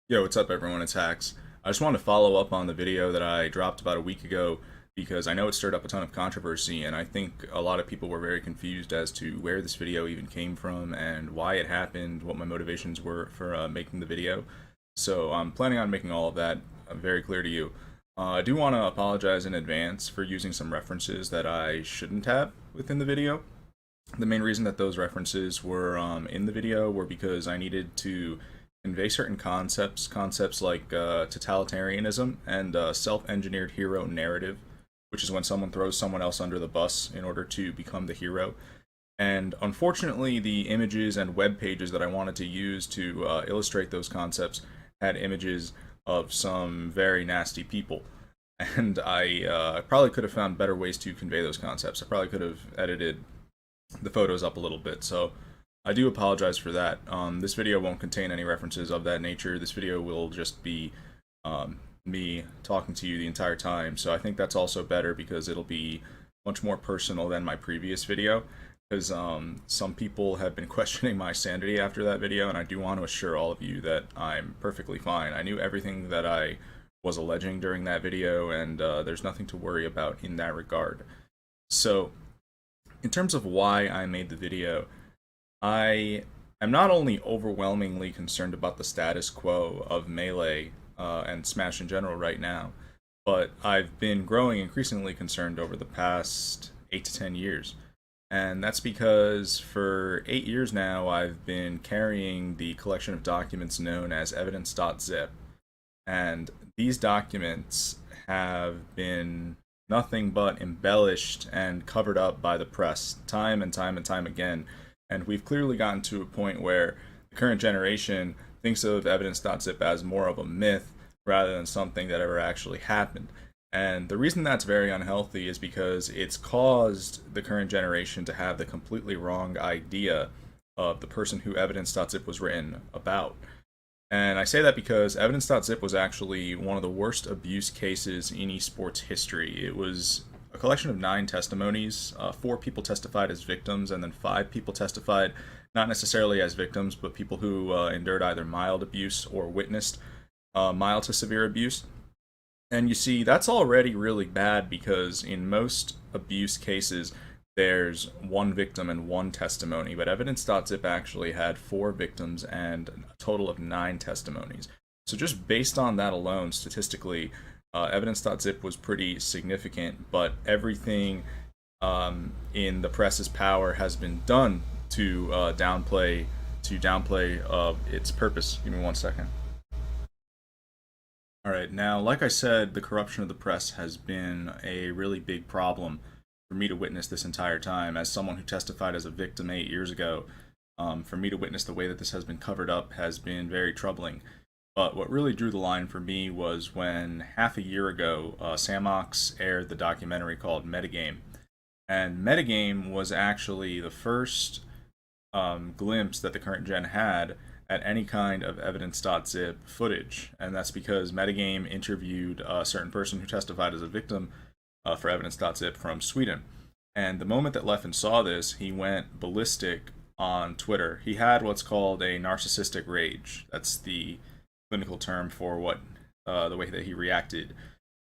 Yo, what's up everyone, it's Hacks. I just wanted to follow up on the video that I dropped about a week ago because I know it stirred up a ton of controversy and I think a lot of people were very confused as to where this video even came from and why it happened, what my motivations were for making the video. So I'm planning on making all of that very clear to you. I do want to apologize in advance for using some references that I shouldn't have within the video. The main reason that those references were in the video were because I needed to convey certain concepts like totalitarianism and self-engineered hero narrative, which is when someone throws someone else under the bus in order to become the hero. And unfortunately, the images and web pages that I wanted to use to illustrate those concepts had images of some very nasty people. And I probably could have found better ways to convey those concepts. I probably could have edited the photos up a little bit. So I do apologize for that. This video won't contain any references of that nature. This video will just be me talking to you the entire time. So I think that's also better because it'll be much more personal than my previous video. Because some people have been questioning my sanity after that video, and I do want to assure all of you that I'm perfectly fine. I knew everything that I was alleging during that video, and there's nothing to worry about in that regard. So, in terms of why I made the video, I am not only overwhelmingly concerned about the status quo of Melee and Smash in general right now, but I've been growing increasingly concerned over the past 8 to 10 years. And that's because for 8 years now, I've been carrying the collection of documents known as Evidence.zip. And these documents have been nothing but embellished and covered up by the press time and time and time again. And we've clearly gotten to a point where the current generation thinks of Evidence.zip as more of a myth rather than something that ever actually happened. And the reason that's very unhealthy is because it's caused the current generation to have the completely wrong idea of the person who Evidence.zip was written about. And I say that because Evidence.zip was actually one of the worst abuse cases in esports history. It was a collection of 9 testimonies. 4 people testified as victims, and then 5 people testified not necessarily as victims, but people who endured either mild abuse or witnessed mild to severe abuse. And you see, that's already really bad because in most abuse cases, there's 1 victim and 1 testimony, but Evidence.zip actually had 4 victims and a total of 9 testimonies. So just based on that alone, statistically, Evidence.zip was pretty significant, but everything in the press's power has been done to downplay its purpose. Give me 1 second. Alright, now, like I said, the corruption of the press has been a really big problem for me to witness this entire time. As someone who testified as a victim 8 years ago, for me to witness the way that this has been covered up has been very troubling. But what really drew the line for me was when half a year ago, Samox aired the documentary called Metagame. And Metagame was actually the first glimpse that the current gen had at any kind of Evidence.zip footage, and that's because Metagame interviewed a certain person who testified as a victim for Evidence.zip from Sweden. And the moment that Leffen saw this, he went ballistic on Twitter. He had what's called a narcissistic rage. That's the clinical term for what the way that he reacted.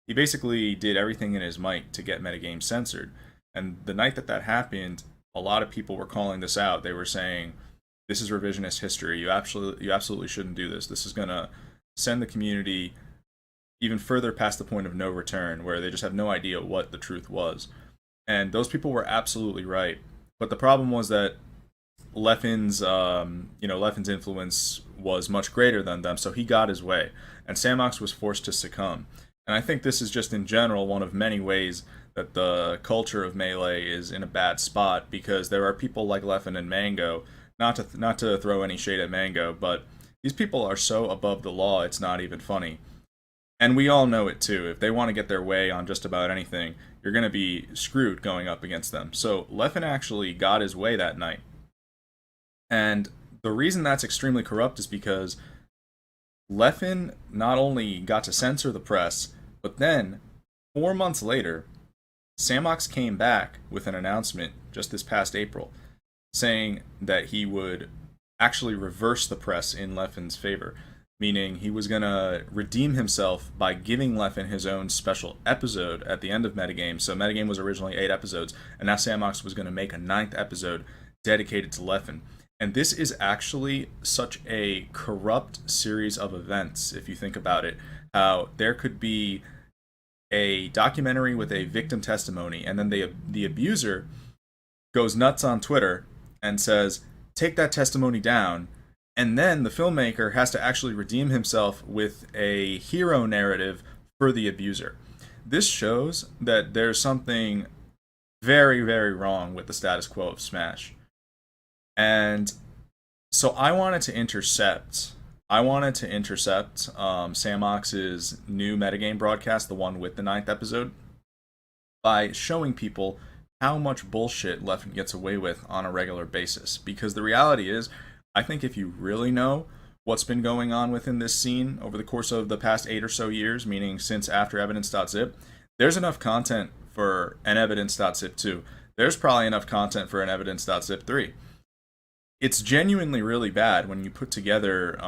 He basically did everything in his might to get Metagame censored. And the night that that happened, a lot of people were calling this out. They were saying, this is revisionist history. You absolutely shouldn't do this. This is going to send the community even further past the point of no return, where they just have no idea what the truth was. And those people were absolutely right. But the problem was that Leffen's influence was much greater than them, so he got his way, and Samox was forced to succumb. And I think this is just in general one of many ways that the culture of Melee is in a bad spot, because there are people like Leffen and Mango. Not to throw any shade at Mango, but these people are so above the law, it's not even funny. And we all know it too. If they want to get their way on just about anything, you're going to be screwed going up against them. So Leffen actually got his way that night. And the reason that's extremely corrupt is because Leffen not only got to censor the press, but then 4 months later, Samox came back with an announcement just this past April saying that he would actually reverse the press in Leffen's favor. meaning he was going to redeem himself by giving Leffen his own special episode at the end of Metagame. So Metagame was originally 8 episodes, and now Sam was going to make a 9th episode dedicated to Leffen. And this is actually such a corrupt series of events, if you think about it. How there could be a documentary with a victim testimony, and then the abuser goes nuts on Twitter and says, take that testimony down. And then the filmmaker has to actually redeem himself with a hero narrative for the abuser. This shows that there's something very, very wrong with the status quo of Smash. And so I wanted to intercept Sam Ox's new metagame broadcast, the one with the 9th episode, by showing people how much bullshit Leffen gets away with on a regular basis. Because the reality is, I think if you really know what's been going on within this scene over the course of the past 8 or so years, meaning since after Evidence.zip, there's enough content for an Evidence.zip 2. There's probably enough content for an Evidence.zip 3. It's genuinely really bad when you put together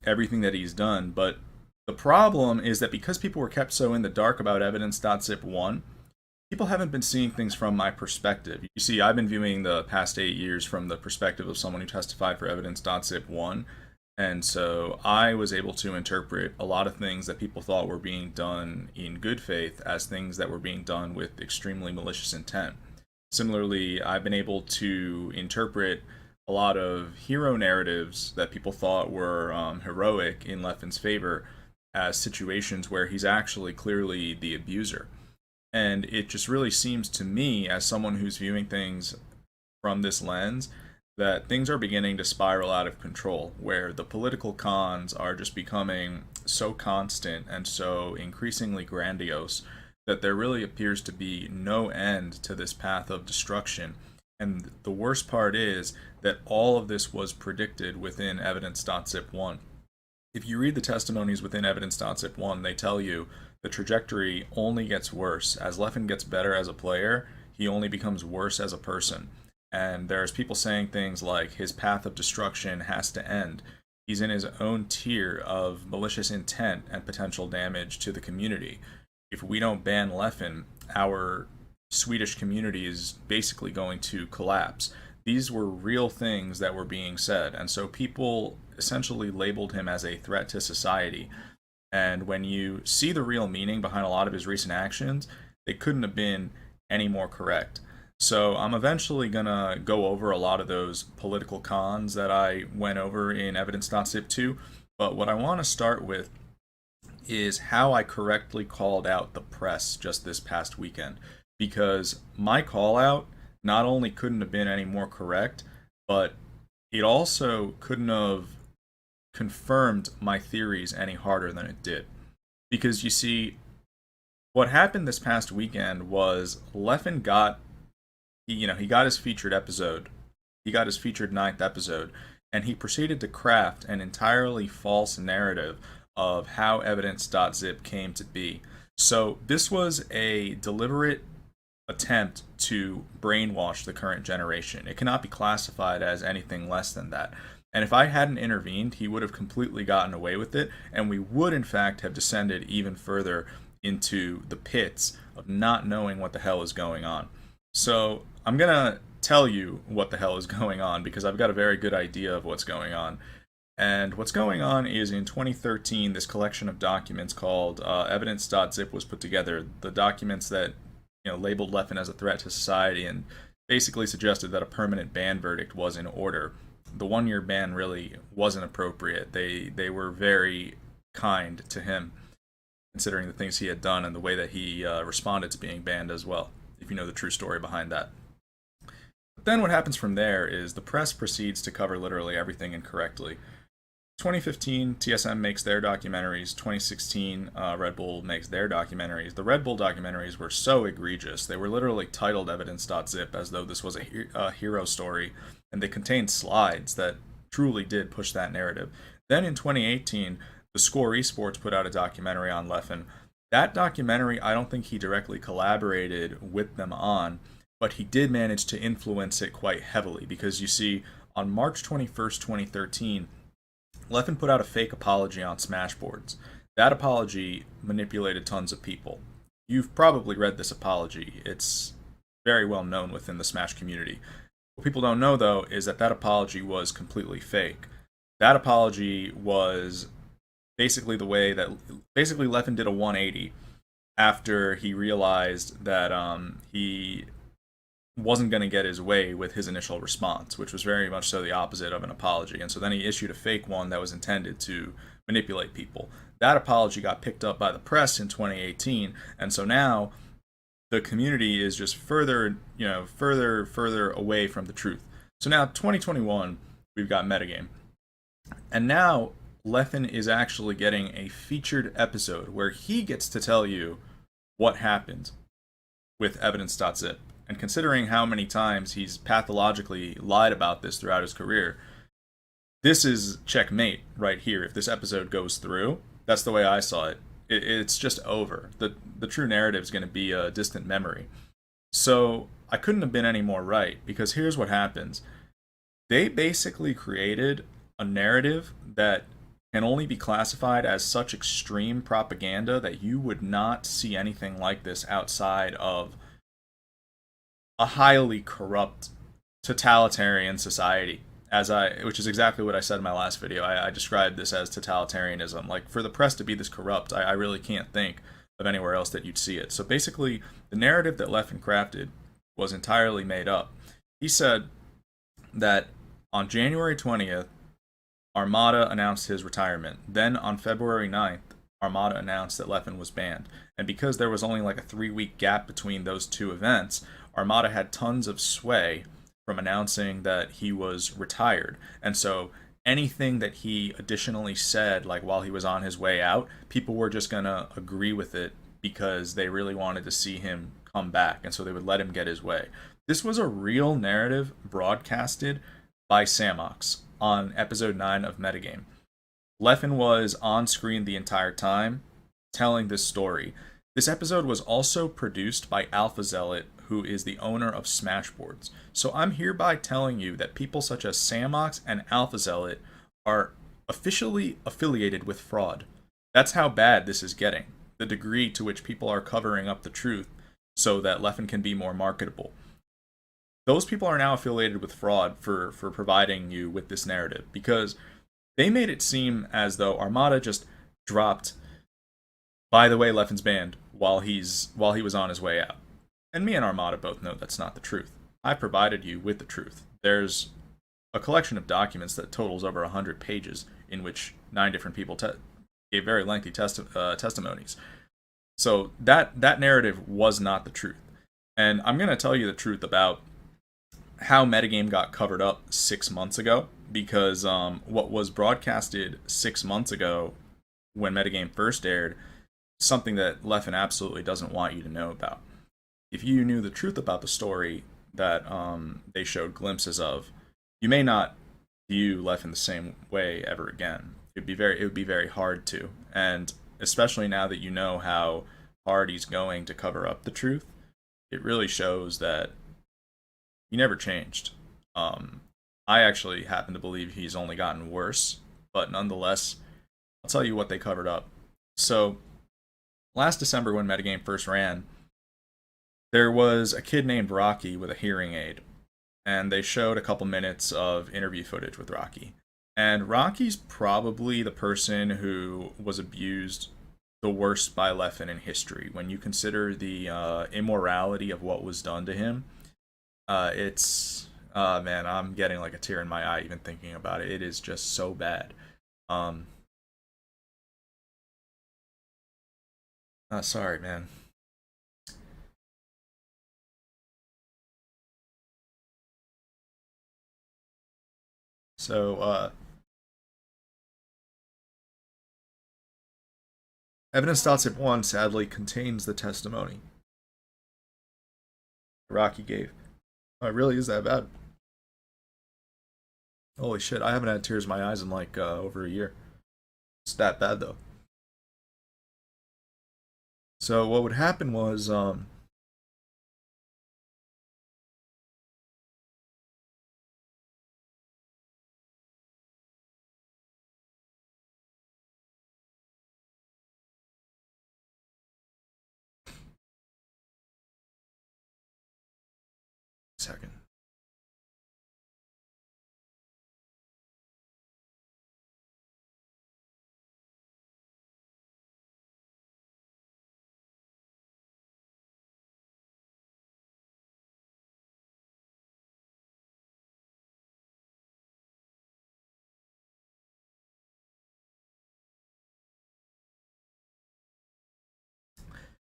everything that he's done, but the problem is that because people were kept so in the dark about Evidence.zip 1, people haven't been seeing things from my perspective. You see, I've been viewing the past 8 years from the perspective of someone who testified for Evidence.zip 1, and so I was able to interpret a lot of things that people thought were being done in good faith as things that were being done with extremely malicious intent. Similarly, I've been able to interpret a lot of hero narratives that people thought were heroic in Leffen's favor as situations where he's actually clearly the abuser. And it just really seems to me, as someone who's viewing things from this lens, that things are beginning to spiral out of control, where the political cons are just becoming so constant and so increasingly grandiose that there really appears to be no end to this path of destruction. And the worst part is that all of this was predicted within Evidence.zip 1. If you read the testimonies within Evidence.zip 1, they tell you the trajectory only gets worse. As Leffen gets better as a player, he only becomes worse as a person. And there's people saying things like his path of destruction has to end. He's in his own tier of malicious intent and potential damage to the community. If we don't ban Leffen, our Swedish community is basically going to collapse. These were real things that were being said, and so people essentially labeled him as a threat to society. And when you see the real meaning behind a lot of his recent actions, they couldn't have been any more correct. So I'm eventually going to go over a lot of those political cons that I went over in Evidence.zip 2, but what I want to start with is how I correctly called out the press just this past weekend. Because my call out not only couldn't have been any more correct, but it also couldn't have confirmed my theories any harder than it did. Because you see, what happened this past weekend was Leffen got, he got his featured episode. He got his featured 9th episode, and he proceeded to craft an entirely false narrative of how Evidence.zip came to be. So this was a deliberate attempt to brainwash the current generation. It cannot be classified as anything less than that. And if I hadn't intervened, he would have completely gotten away with it, and we would in fact have descended even further into the pits of not knowing what the hell is going on. So I'm gonna tell you what the hell is going on, because I've got a very good idea of what's going on. And what's going on is in 2013, this collection of documents called Evidence.zip was put together. The documents that labeled Leffen as a threat to society and basically suggested that a permanent ban verdict was in order. The 1-year ban really wasn't appropriate. They were very kind to him, considering the things he had done and the way that he responded to being banned as well, if you know the true story behind that. But then what happens from there is the press proceeds to cover literally everything incorrectly. 2015, TSM makes their documentaries. 2016, Red Bull makes their documentaries. The Red Bull documentaries were so egregious. They were literally titled Evidence.zip as though this was a hero story, and they contained slides that truly did push that narrative. Then in 2018, the Score Esports put out a documentary on Leffen. That documentary, I don't think he directly collaborated with them on, but he did manage to influence it quite heavily, because you see, on March 21st, 2013, Leffen put out a fake apology on Smashboards. That apology manipulated tons of people. You've probably read this apology. It's very well known within the Smash community. What people don't know, though, is that that apology was completely fake. That apology was basically the way that basically Leffen did a 180 after he realized that he wasn't going to get his way with his initial response, which was very much so the opposite of an apology. And so then he issued a fake one that was intended to manipulate people. That apology got picked up by the press in 2018, and so now the community is just further away from the truth. So now 2021, we've got metagame, and now Leffen is actually getting a featured episode where he gets to tell you what happened with Evidence.zip. And considering how many times he's pathologically lied about this throughout his career, this is checkmate right here. If this episode goes through, that's the way I saw it. It's just over. The true narrative is going to be a distant memory. So I couldn't have been any more right, because here's what happens. They basically created a narrative that can only be classified as such extreme propaganda that you would not see anything like this outside of a highly corrupt totalitarian society, which is exactly what I said in my last video. I described this as totalitarianism. Like, for the press to be this corrupt, I really can't think of anywhere else that you'd see it. So basically, the narrative that Leffen crafted was entirely made up. He said that on January 20th, Armada announced his retirement. Then on February 9th, Armada announced that Leffen was banned. And because there was only like a 3-week gap between those two events, Armada had tons of sway from announcing that he was retired. And so anything that he additionally said, like while he was on his way out, people were just going to agree with it because they really wanted to see him come back. And so they would let him get his way. This was a real narrative broadcasted by Samox on episode 9 of Metagame. Leffen was on screen the entire time telling this story. This episode was also produced by Alpha Zealot, who is the owner of Smashboards. So I'm hereby telling you that people such as Samox and Alpha Zealot are officially affiliated with fraud. That's how bad this is getting, the degree to which people are covering up the truth so that Leffen can be more marketable. Those people are now affiliated with fraud for providing you with this narrative, because they made it seem as though Armada just dropped, by the way, Leffen's banned, while he was on his way out. And me and Armada both know that's not the truth. I provided you with the truth. There's a collection of documents that totals over 100 pages in which 9 different people gave very lengthy testimonies. So that narrative was not the truth. And I'm going to tell you the truth about how Metagame got covered up 6 months ago, because what was broadcasted 6 months ago when Metagame first aired, something that Leffen absolutely doesn't want you to know about. If you knew the truth about the story that they showed glimpses of, you may not view Leffen the same way ever again. It would be very hard to, and especially now that you know how hard he's going to cover up the truth, it really shows that he never changed. I actually happen to believe he's only gotten worse, but nonetheless, I'll tell you what they covered up. So, last December when Metagame first ran, there was a kid named Rocky with a hearing aid, and they showed a couple minutes of interview footage with Rocky. And Rocky's probably the person who was abused the worst by Leffen in history. When you consider the immorality of what was done to him, man, I'm getting like a tear in my eye even thinking about it. It is just so bad. Sorry, man. So, Evidence.zip 1 sadly contains the testimony Rocky gave. Oh, it really is that bad. Holy shit, I haven't had tears in my eyes in like over a year. It's that bad though. So what would happen was Second.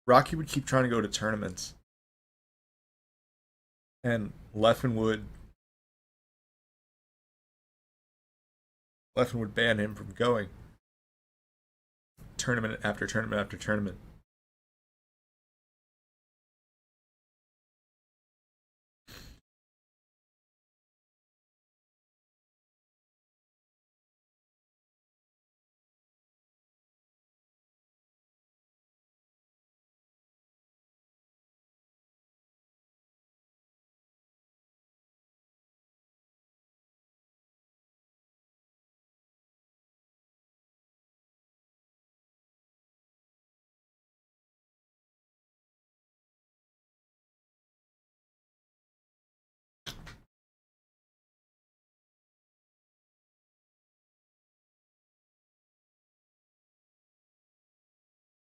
Rocky would keep trying to go to tournaments, and Leffen would ban him from going tournament after tournament after tournament.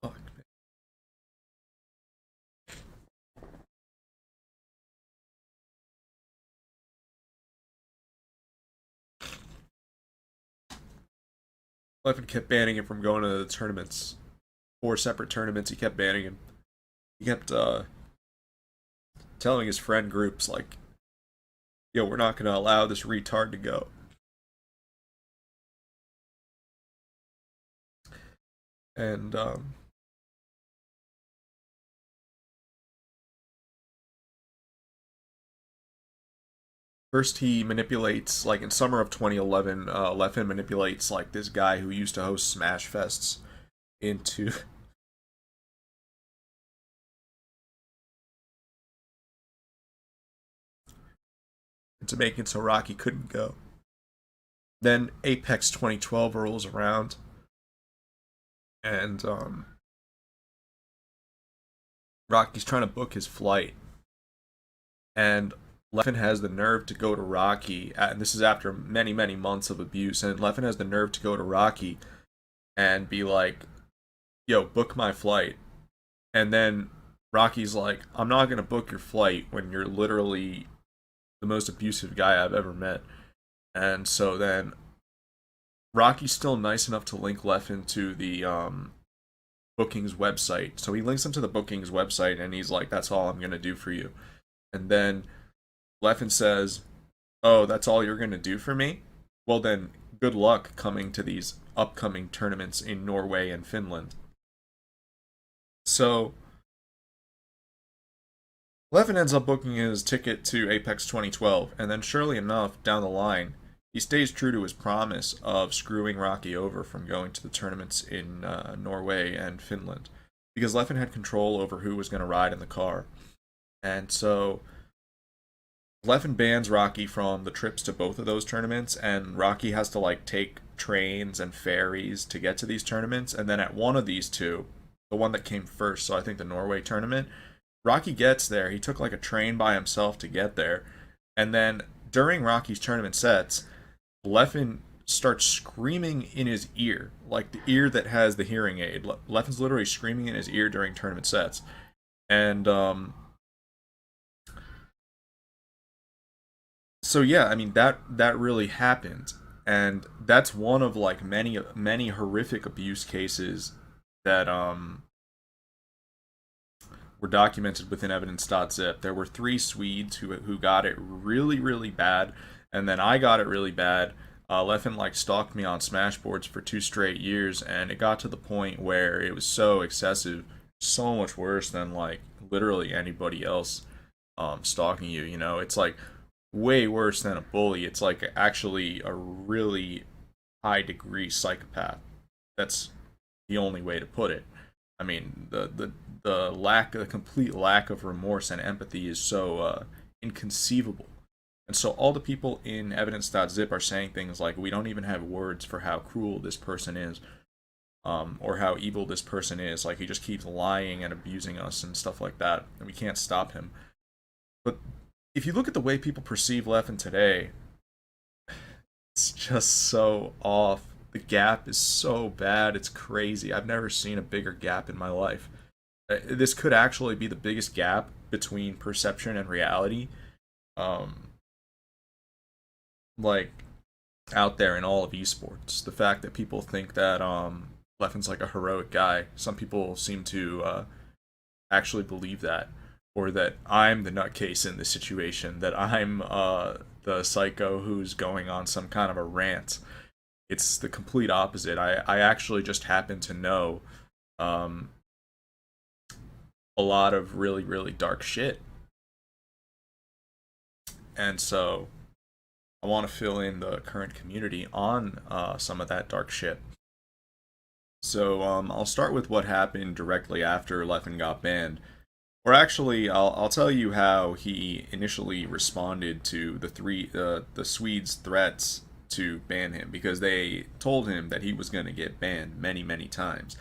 Fuck. Leffen kept banning him from going to the tournaments. 4 separate tournaments, he kept banning him. He kept telling his friend groups, like, yo, we're not going to allow this retard to go. And first he manipulates, like in summer of 2011, Leffen manipulates like this guy who used to host Smash Fests into into making it so Rocky couldn't go. Then Apex 2012 rolls around, and Rocky's trying to book his flight, and Leffen has the nerve to go to Rocky, and this is after many, many months of abuse, and Leffen has the nerve to go to Rocky and be like, yo, book my flight. And then Rocky's like, I'm not going to book your flight when you're literally the most abusive guy I've ever met. And so then Rocky's still nice enough to link Leffen to the bookings website. So he links him to the bookings website, and he's like, that's all I'm going to do for you. And then Leffen says, oh, that's all you're going to do for me? Well, then good luck coming to these upcoming tournaments in Norway and Finland. So Leffen ends up booking his ticket to Apex 2012, and then surely enough, down the line, he stays true to his promise of screwing Rocky over from going to the tournaments in Norway and Finland, because Leffen had control over who was going to ride in the car. And so Leffen bans Rocky from the trips to both of those tournaments, and Rocky has to like take trains and ferries to get to these tournaments. And then at one of these two, the one that came first, so I think the Norway tournament, Rocky gets there. He took like a train by himself to get there, and then during Rocky's tournament sets, Leffen starts screaming in his ear, like the ear that has the hearing aid. Leffen's literally screaming in his ear during tournament sets, and so yeah, I mean that really happened, and that's one of like many horrific abuse cases that were documented within Evidence.zip. There were 3 Swedes who got it really, really bad, and then I got it really bad. Leffen like stalked me on Smashboards for 2 straight years, and it got to the point where it was so excessive, so much worse than like literally anybody else stalking you. You know, it's like way worse than a bully. It's like actually a really high degree psychopath. That's the only way to put it. I mean, the complete lack of remorse and empathy is so inconceivable. And so all the people in Evidence.zip are saying things like, we don't even have words for how cruel this person is, or how evil this person is. Like, he just keeps lying and abusing us and stuff like that, and we can't stop him. But if you look at the way people perceive Leffen today, it's just so off. The gap is so bad. It's crazy. I've never seen a bigger gap in my life. This could actually be the biggest gap between perception and reality, um, like out there in all of esports. The fact that people think that Leffen's like a heroic guy. Some people seem to actually believe that, or that I'm the nutcase in this situation. That I'm the psycho who's going on some kind of a rant. It's the complete opposite. I actually just happen to know um, a lot of really, really dark shit. And so I want to fill in the current community on some of that dark shit. So I'll start with what happened directly after Leffen got banned. Or actually, I'll tell you how he initially responded to the Swedes' threats to ban him, because they told him that he was going to get banned many, many times.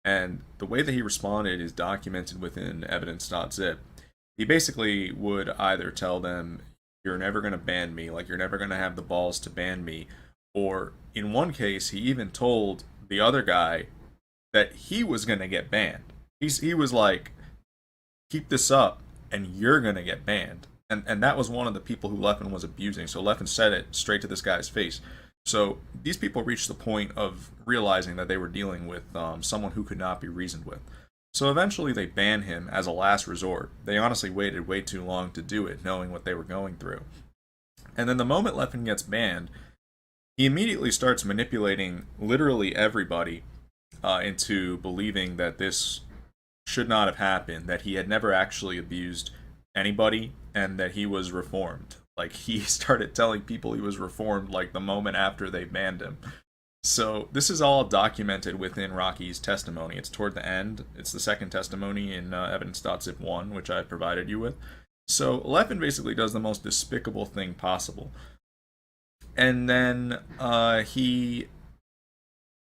And the way that he responded is documented within Evidence.zip. He basically would either tell them, "You're never going to ban me, like you're never going to have the balls to ban me," or in one case, he even told the other guy that he was going to get banned. He was like, "Keep this up, and you're going to get banned." And that was one of the people who Leffen was abusing. So Leffen said it straight to this guy's face. So these people reached the point of realizing that they were dealing with someone who could not be reasoned with. So eventually they banned him as a last resort. They honestly waited way too long to do it, knowing what they were going through. And then the moment Leffen gets banned, he immediately starts manipulating literally everybody into believing that this should not have happened, that he had never actually abused anybody, and that he was reformed. Like, he started telling people he was reformed like the moment after they banned him. So this is all documented within Rocky's testimony. It's toward the end. It's the second testimony in Evidence.zip 1, which I provided you with. So Leffen basically does the most despicable thing possible. And then he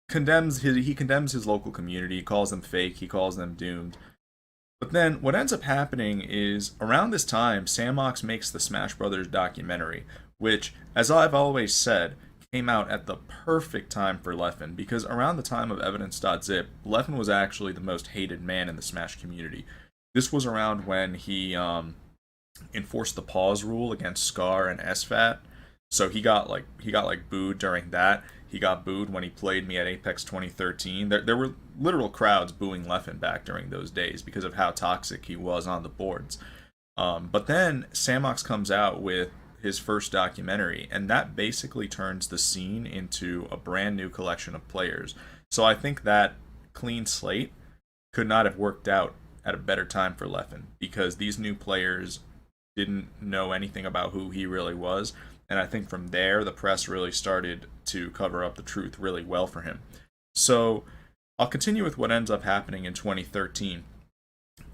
condemns his local community. He calls them fake. He calls them doomed. But then what ends up happening is, around this time, Samox makes the Smash Brothers documentary, which, as I've always said, came out at the perfect time for Leffen, because around the time of Evidence.zip, Leffen was actually the most hated man in the Smash community. This was around when he enforced the pause rule against Scar and SFAT, so he got booed during that. He got booed when he played me at Apex 2013. There were literal crowds booing Leffen back during those days because of how toxic he was on the boards. But then Samox comes out with his first documentary, and that basically turns the scene into a brand new collection of players. So I think that clean slate could not have worked out at a better time for Leffen, because these new players didn't know anything about who he really was. And I think from there, the press really started to cover up the truth really well for him. So I'll continue with what ends up happening in 2013.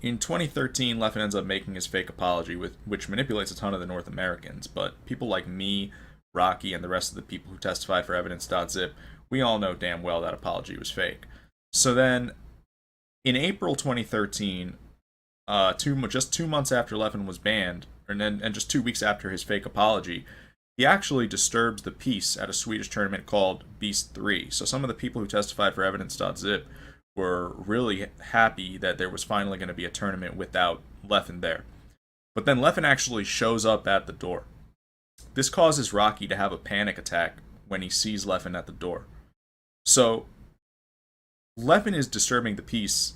In 2013, Leffen ends up making his fake apology, which manipulates a ton of the North Americans. But people like me, Rocky, and the rest of the people who testified for Evidence.zip, we all know damn well that apology was fake. So then, in April 2013, just 2 months after Leffen was banned, and just 2 weeks after his fake apology, he actually disturbs the peace at a Swedish tournament called Beast 3. So some of the people who testified for Evidence.zip were really happy that there was finally going to be a tournament without Leffen there. But then Leffen actually shows up at the door. This causes Rocky to have a panic attack when he sees Leffen at the door. So Leffen is disturbing the peace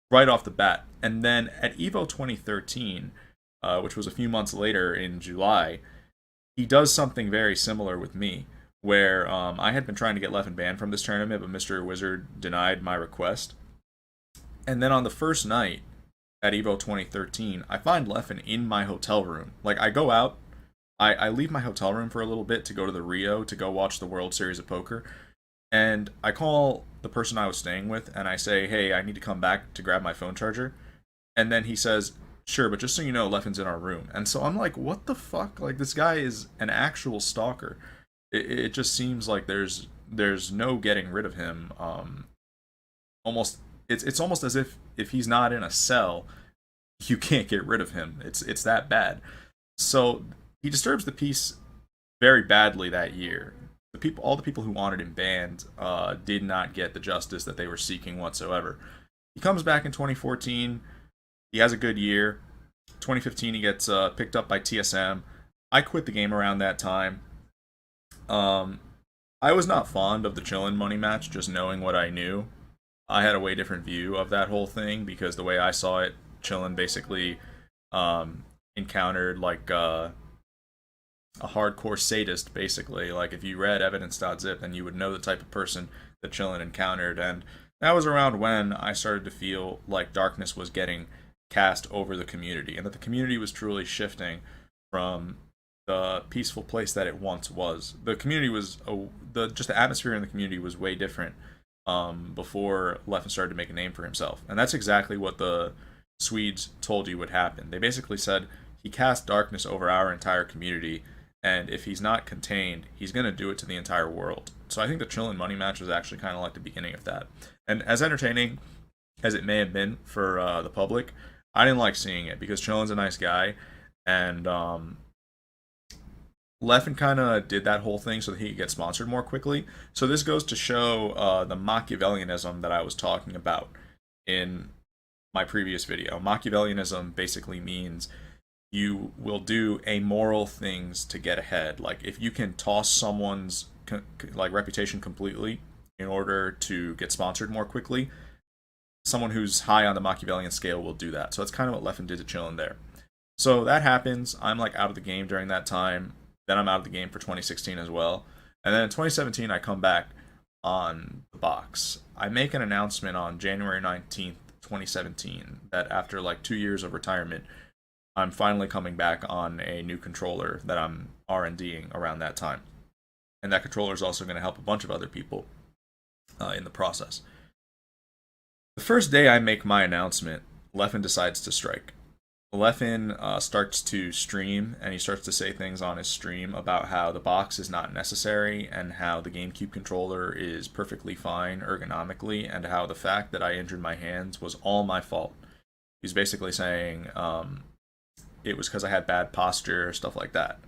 right off the bat. And then at EVO 2013, which was a few months later in July, he does something very similar with me, where I had been trying to get Leffen banned from this tournament, but Mr. Wizard denied my request. And then on the first night at EVO 2013, I find Leffen in my hotel room. Like, I go out, I leave my hotel room for a little bit to go to the Rio to go watch the World Series of Poker, and I call the person I was staying with, and I say, "Hey, I need to come back to grab my phone charger." And then he says, "Sure, but just so you know, Leffen's in our room." And so I'm like, what the fuck? Like, this guy is an actual stalker. It just seems like there's no getting rid of him. It's almost as if he's not in a cell, you can't get rid of him. It's that bad. So he disturbs the peace very badly that year. All the people who wanted him banned, did not get the justice that they were seeking whatsoever. He comes back in 2014. He has a good year. 2015, he gets picked up by TSM. I quit the game around that time. I was not fond of the Chillin money match, just knowing what I knew. I had a way different view of that whole thing, because the way I saw it, Chillin basically encountered like a hardcore sadist, basically. Like, if you read Evidence.zip, then you would know the type of person that Chillin encountered. And that was around when I started to feel like darkness was getting cast over the community, and that the community was truly shifting from the peaceful place that it once was. The community was just the atmosphere in the community was way different before Leffen started to make a name for himself, and that's exactly what the Swedes told you would happen. They basically said he cast darkness over our entire community, and if he's not contained, he's going to do it to the entire world. So I think the Chillin money match was actually kind of like the beginning of that. And as entertaining as it may have been for the public, I didn't like seeing it, because Chillin's a nice guy, and Leffen kind of did that whole thing so that he could get sponsored more quickly. So this goes to show the Machiavellianism that I was talking about in my previous video. Machiavellianism basically means you will do amoral things to get ahead. Like, if you can toss someone's like reputation completely in order to get sponsored more quickly, someone who's high on the Machiavellian scale will do that. So that's kind of what Leffen did to Chillin there. So that happens. I'm like out of the game during that time. Then I'm out of the game for 2016 as well. And then in 2017, I come back on the box. I make an announcement on January 19th, 2017, that after like 2 years of retirement, I'm finally coming back on a new controller that I'm R&Ding around that time. And that controller is also going to help a bunch of other people in the process. The first day I make my announcement, Leffen decides to strike. Leffen starts to stream, and he starts to say things on his stream about how the box is not necessary, and how the GameCube controller is perfectly fine ergonomically, and how the fact that I injured my hands was all my fault. He's basically saying it was because I had bad posture, stuff like that.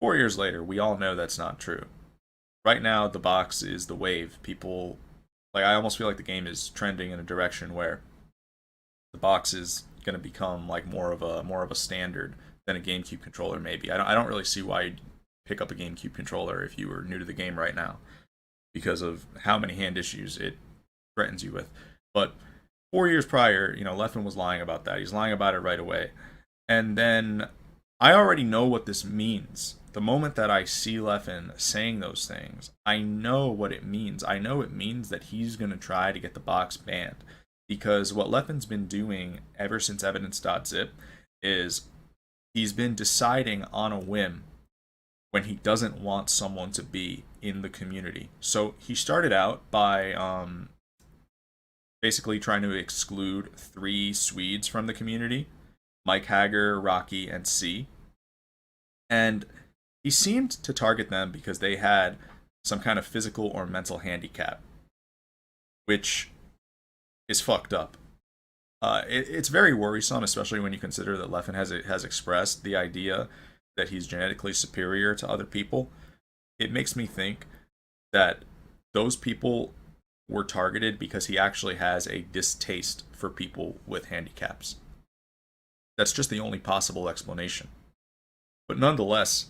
4 years later, we all know that's not true. Right now, the box is the wave. People, like, I almost feel like the game is trending in a direction where the box is going to become like more of a standard than a GameCube controller. Maybe I don't really see why you'd pick up a GameCube controller if you were new to the game right now, because of how many hand issues it threatens you with. But 4 years prior, Leffen was lying about that. He's lying about it right away. And then I already know what this means. The moment that I see Leffen saying those things, I know what it means. I know it means that he's going to try to get the box banned. Because what Leffen's been doing ever since Evidence.zip is he's been deciding on a whim when he doesn't want someone to be in the community. So he started out by basically trying to exclude 3 Swedes from the community: Mike Hager, Rocky, and C. And he seemed to target them because they had some kind of physical or mental handicap, which is fucked up. It's very worrisome, especially when you consider that Leffen has expressed the idea that he's genetically superior to other people. It makes me think that those people were targeted because he actually has a distaste for people with handicaps. That's just the only possible explanation. But nonetheless,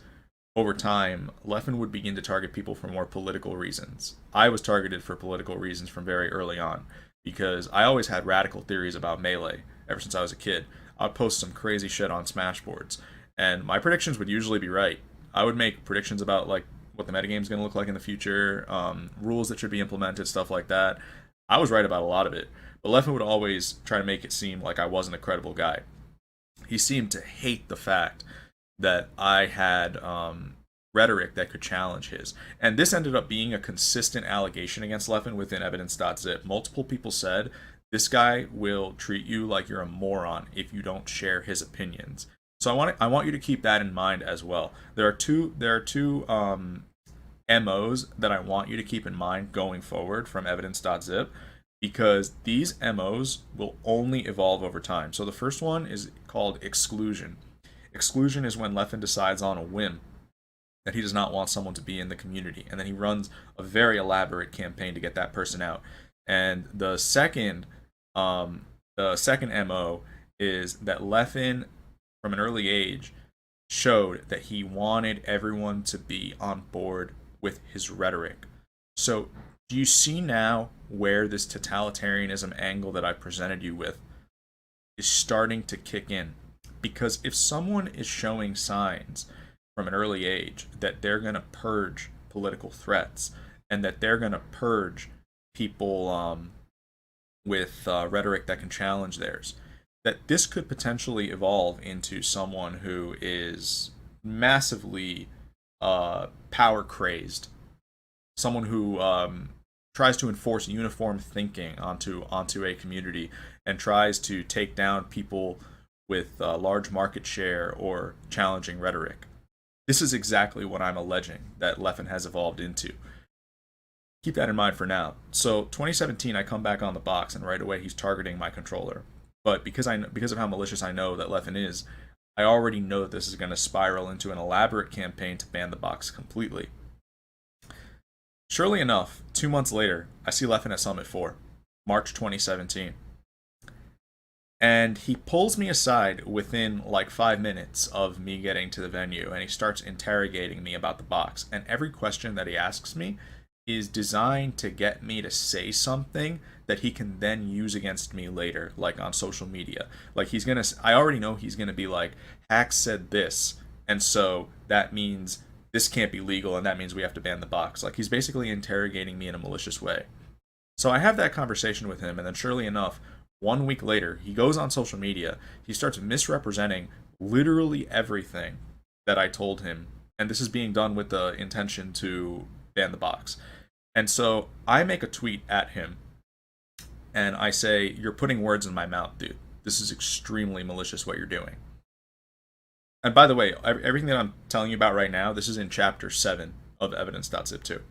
over time, Leffen would begin to target people for more political reasons. I was targeted for political reasons from very early on, because I always had radical theories about Melee ever since I was a kid. I'd post some crazy shit on Smash boards, and my predictions would usually be right. I would make predictions about like what the metagame's going to look like in the future, rules that should be implemented, stuff like that. I was right about a lot of it, but Leffen would always try to make it seem like I wasn't a credible guy. He seemed to hate the fact that I had rhetoric that could challenge his. And this ended up being a consistent allegation against Leffen within Evidence.zip. Multiple people said, this guy will treat you like you're a moron if you don't share his opinions. So I want you to keep that in mind as well. There are two MOs that I want you to keep in mind going forward from Evidence.zip, because these MOs will only evolve over time. So the first one is called exclusion. Exclusion is when Leffen decides on a whim that he does not want someone to be in the community, and then he runs a very elaborate campaign to get that person out. And the second MO is that Leffen, from an early age, showed that he wanted everyone to be on board with his rhetoric. So, do you see now where this totalitarianism angle that I presented you with is starting to kick in? Because if someone is showing signs from an early age that they're going to purge political threats and that they're going to purge people with rhetoric that can challenge theirs, that this could potentially evolve into someone who is massively power crazed, someone who tries to enforce uniform thinking onto a community and tries to take down people with large market share or challenging rhetoric. This is exactly what I'm alleging that Leffen has evolved into. Keep that in mind for now. So 2017, I come back on the box, and right away he's targeting my controller. But because of how malicious I know that Leffen is, I already know that this is going to spiral into an elaborate campaign to ban the box completely. Surely enough, 2 months later, I see Leffen at Summit 4, March 2017. And he pulls me aside within like 5 minutes of me getting to the venue, and he starts interrogating me about the box. And every question that he asks me is designed to get me to say something that he can then use against me later, like on social media. Like I already know he's gonna be like, Hacks said this, and so that means this can't be legal, and that means we have to ban the box. Like, he's basically interrogating me in a malicious way. So I have that conversation with him, and then surely enough, 1 week later, he goes on social media, he starts misrepresenting literally everything that I told him, and this is being done with the intention to ban the box. And so I make a tweet at him, and I say, "You're putting words in my mouth, dude. This is extremely malicious what you're doing." And by the way, everything that I'm telling you about right now, this is in chapter 7 of Evidence.zip 2.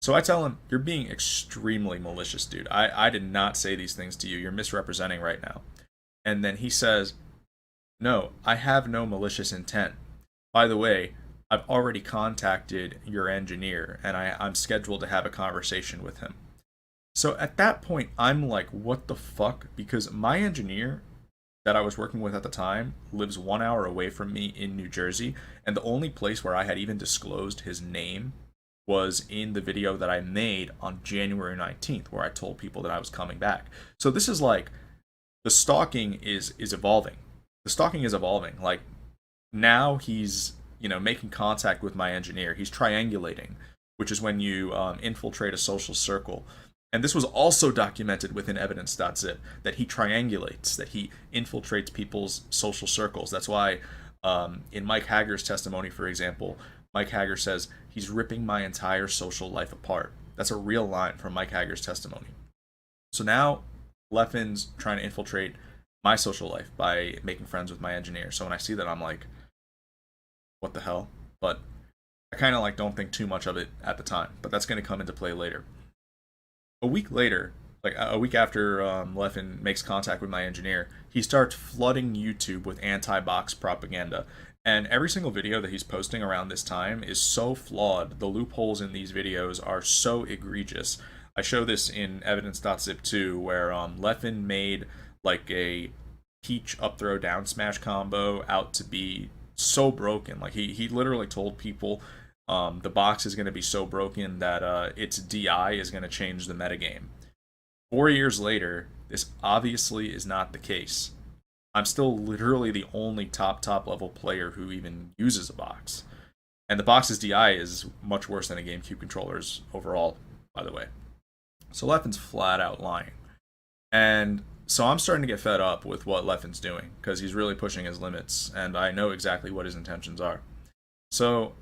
So I tell him, "You're being extremely malicious, dude. I did not say these things to you. You're misrepresenting right now." And then he says, "No, I have no malicious intent. By the way, I've already contacted your engineer, and I'm scheduled to have a conversation with him." So at that point, I'm like, what the fuck? Because my engineer that I was working with at the time lives 1 hour away from me in New Jersey, and the only place where I had even disclosed his name was in the video that I made on January 19th, where I told people that I was coming back. So this is like, the stalking is evolving. The stalking is evolving. Like, now he's making contact with my engineer. He's triangulating, which is when you infiltrate a social circle. And this was also documented within Evidence.zip, that he triangulates, that he infiltrates people's social circles. That's why in Mike Hager's testimony, for example, Mike Hager says, "He's ripping my entire social life apart." That's a real line from Mike Hager's testimony. So now Leffen's trying to infiltrate my social life by making friends with my engineer. So when I see that, I'm like, what the hell? But I kind of don't think too much of it at the time, but that's going to come into play later. A week later, like a week after Leffen makes contact with my engineer, he starts flooding YouTube with anti-box propaganda. And every single video that he's posting around this time is so flawed. The loopholes in these videos are so egregious. I show this in Evidence.zip 2, where Leffen made like a peach up throw down smash combo out to be so broken. Like he literally told people the box is going to be so broken that its DI is going to change the metagame. 4 years later, this obviously is not the case. I'm still literally the only top level player who even uses a box. And the box's DI is much worse than a GameCube controller's overall, by the way. So Leffen's flat out lying. And so I'm starting to get fed up with what Leffen's doing, because he's really pushing his limits, and I know exactly what his intentions are. So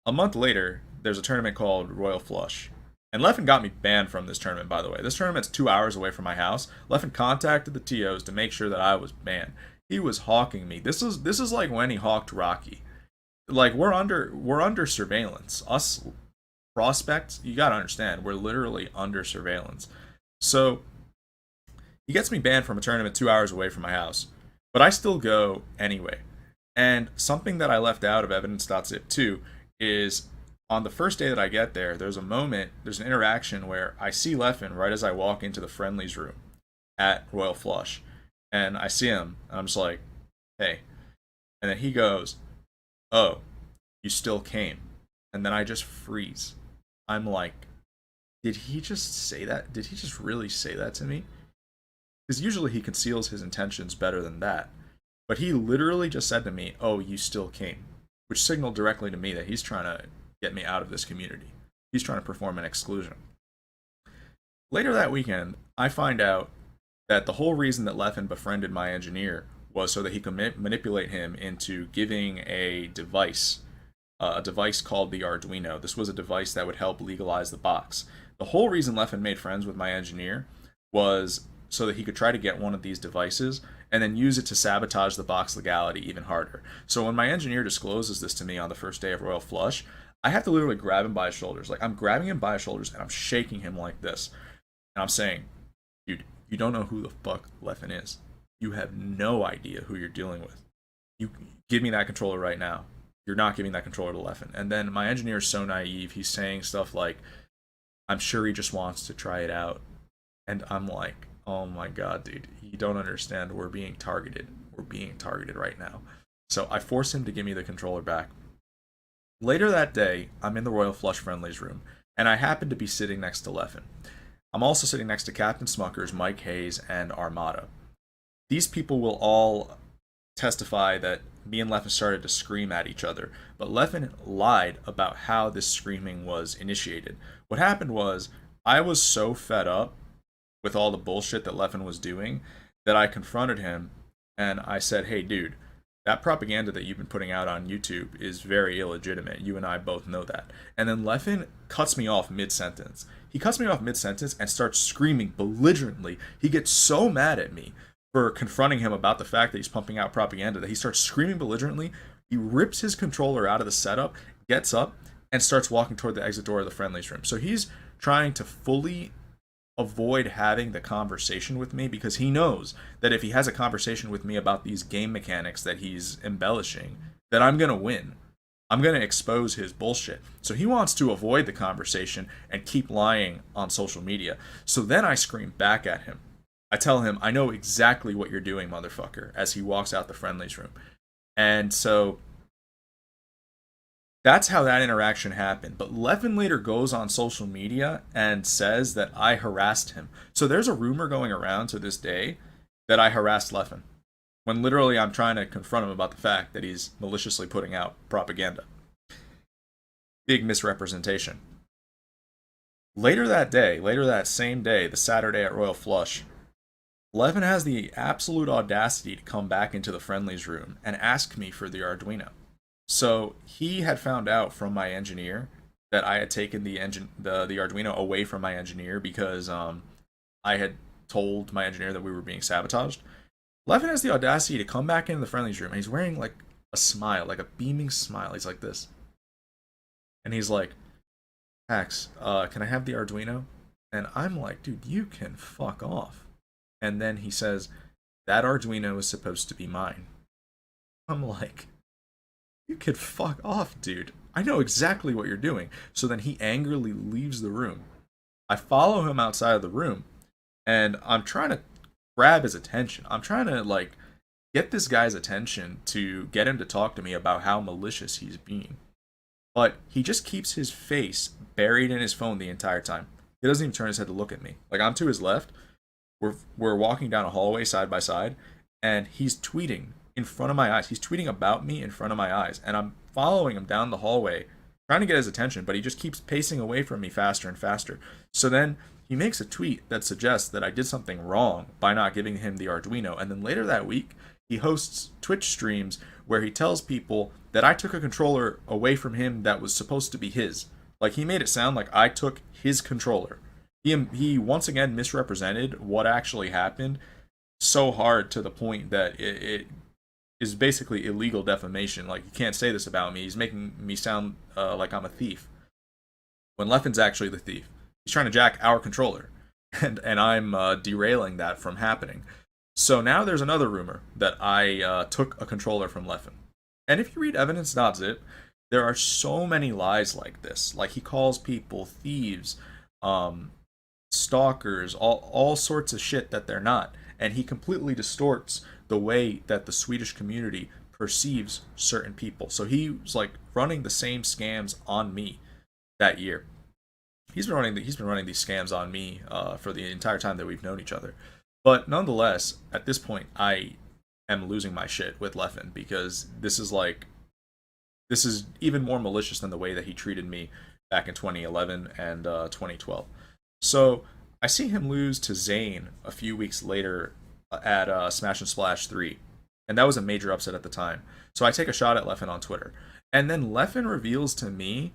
a month later, there's a tournament called Royal Flush. And Leffen got me banned from this tournament, by the way. This tournament's 2 hours away from my house. Leffen contacted the TOs to make sure that I was banned. He was hawking me. This is like when he hawked Rocky. Like, we're under surveillance. Us prospects, you gotta understand, we're literally under surveillance. So he gets me banned from a tournament 2 hours away from my house, but I still go anyway. And something that I left out of Evidence.zip too is on the first day that I get there, there's a moment, there's an interaction where I see Leffen right as I walk into the friendlies room at Royal Flush. And I see him, and I'm just like, hey. And then he goes, oh, you still came. And then I just freeze. I'm like, did he just say that? Did he just really say that to me? Because usually he conceals his intentions better than that. But he literally just said to me, oh, you still came. Which signaled directly to me that he's trying to get me out of this community. He's trying to perform an exclusion. Later that weekend, I find out that the whole reason that Leffen befriended my engineer was so that he could manipulate him into giving a device called the Arduino. This was a device that would help legalize the box. The whole reason Leffen made friends with my engineer was so that he could try to get one of these devices and then use it to sabotage the box legality even harder. So when my engineer discloses this to me on the first day of Royal Flush, I have to literally grab him by his shoulders. Like, I'm grabbing him by his shoulders and I'm shaking him like this. And I'm saying, dude, you don't know who the fuck Leffen is. You have no idea who you're dealing with. You give me that controller right now. You're not giving that controller to Leffen. And then my engineer is so naive. He's saying stuff like, I'm sure he just wants to try it out. And I'm like, oh my god, dude, you don't understand. We're being targeted. We're being targeted right now. So I force him to give me the controller back. Later that day, I'm in the Royal Flush Friendlies room, and I happen to be sitting next to Leffen. I'm also sitting next to Captain Smuckers, Mike Hayes, and Armada. These people will all testify that me and Leffen started to scream at each other, but Leffen lied about how this screaming was initiated. What happened was, I was so fed up with all the bullshit that Leffen was doing that I confronted him and I said, hey dude, that propaganda that you've been putting out on YouTube is very illegitimate. You and I both know that. And then Leffen cuts me off mid-sentence. He cuts me off mid-sentence and starts screaming belligerently. He gets so mad at me for confronting him about the fact that he's pumping out propaganda that he starts screaming belligerently. He rips his controller out of the setup, gets up, and starts walking toward the exit door of the friendlies room. So he's trying to fully avoid having the conversation with me because he knows that if he has a conversation with me about these game mechanics that he's embellishing, that I'm going to win. I'm going to expose his bullshit. So he wants to avoid the conversation and keep lying on social media. So then I scream back at him. I tell him, I know exactly what you're doing, motherfucker, as he walks out the friendlies room. And so that's how that interaction happened. But Leffen later goes on social media and says that I harassed him. So there's a rumor going around to this day that I harassed Leffen, when literally I'm trying to confront him about the fact that he's maliciously putting out propaganda. Big misrepresentation. Later that same day, the Saturday at Royal Flush, Leffen has the absolute audacity to come back into the friendlies room and ask me for the Arduino. So he had found out from my engineer that I had taken the Arduino away from my engineer because I had told my engineer that we were being sabotaged. Leffen has the audacity to come back into the friendlies room and he's wearing like a smile, like a beaming smile. He's like this. And he's like, Max, can I have the Arduino? And I'm like, dude, you can fuck off. And then he says, that Arduino is supposed to be mine. I'm like, you could fuck off, dude. I know exactly what you're doing. So then he angrily leaves the room. I follow him outside of the room, and I'm trying to grab his attention. I'm trying to, like, get this guy's attention to get him to talk to me about how malicious he's being. But he just keeps his face buried in his phone the entire time. He doesn't even turn his head to look at me. Like, I'm to his left. We're walking down a hallway side by side, and he's tweeting in front of my eyes. He's tweeting about me in front of my eyes, and I'm following him down the hallway, trying to get his attention, but he just keeps pacing away from me faster and faster. So then he makes a tweet that suggests that I did something wrong by not giving him the Arduino, and then later that week, he hosts Twitch streams where he tells people that I took a controller away from him that was supposed to be his. Like, he made it sound like I took his controller. He once again misrepresented what actually happened so hard to the point that it is basically illegal defamation. Like, you can't say this about me. He's making me sound like I'm a thief, when Leffen's actually the thief. He's trying to jack our controller. and I'm derailing that from happening. So now there's another rumor that I took a controller from Leffen. And if you read Evidence.zip, there are so many lies like this. Like he calls people thieves, um, stalkers, all sorts of shit that they're not. And he completely distorts the way that the Swedish community perceives certain people. So he was like running the same scams on me that year. He's been running these scams on me for the entire time that we've known each other. But nonetheless, at this point, I am losing my shit with Leffen because this is even more malicious than the way that he treated me back in 2011 and 2012. So I see him lose to Zayn a few weeks later at Smash and Splash 3, and that was a major upset at the time. So I take a shot at Leffen on Twitter, and then Leffen reveals to me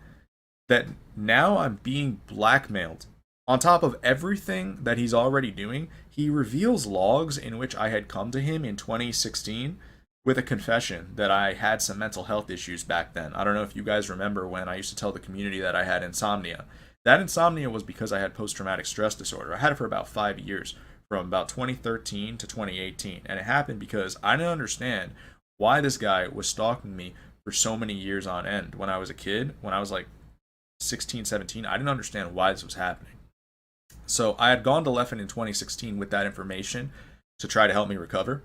that now I'm being blackmailed. On top of everything that he's already doing, he reveals logs in which I had come to him in 2016 with a confession that I had some mental health issues back then. I don't know if you guys remember when I used to tell the community that I had insomnia. That insomnia was because I had post-traumatic stress disorder. I had it for about 5 years, from about 2013 to 2018. And it happened because I didn't understand why this guy was stalking me for so many years on end. When I was a kid, when I was like 16, 17, I didn't understand why this was happening. So I had gone to Leffen in 2016 with that information to try to help me recover.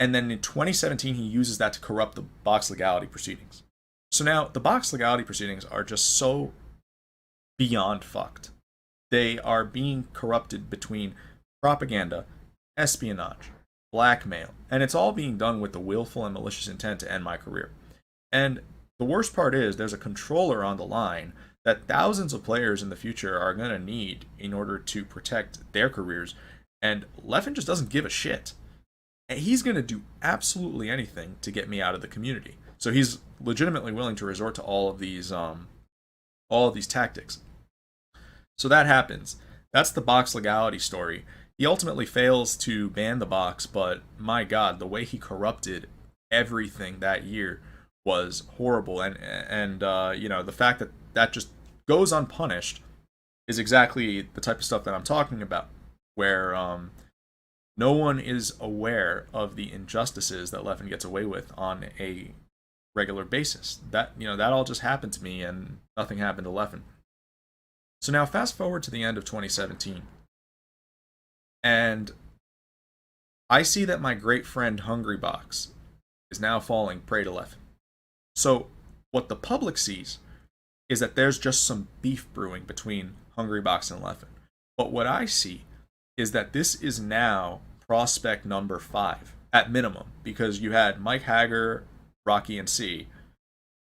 And then in 2017, he uses that to corrupt the box legality proceedings. So now the box legality proceedings are just so beyond fucked. They are being corrupted between propaganda, espionage, blackmail, and it's all being done with the willful and malicious intent to end my career. And the worst part is there's a controller on the line that thousands of players in the future are going to need in order to protect their careers, and Leffen just doesn't give a shit. And he's going to do absolutely anything to get me out of the community. So he's legitimately willing to resort to all of these tactics. So that happens. That's the box legality story. He ultimately fails to ban the box, but my God, the way he corrupted everything that year was horrible. And the fact that that just goes unpunished is exactly the type of stuff that I'm talking about, where no one is aware of the injustices that Leffen gets away with on a regular basis. That all just happened to me, and nothing happened to Leffen. So now fast forward to the end of 2017, and I see that my great friend Hungrybox is now falling prey to Leffen. So what the public sees is that there's just some beef brewing between Hungrybox and Leffen. But what I see is that this is now prospect number 5 at minimum, because you had Mike Hager, Rocky, and C,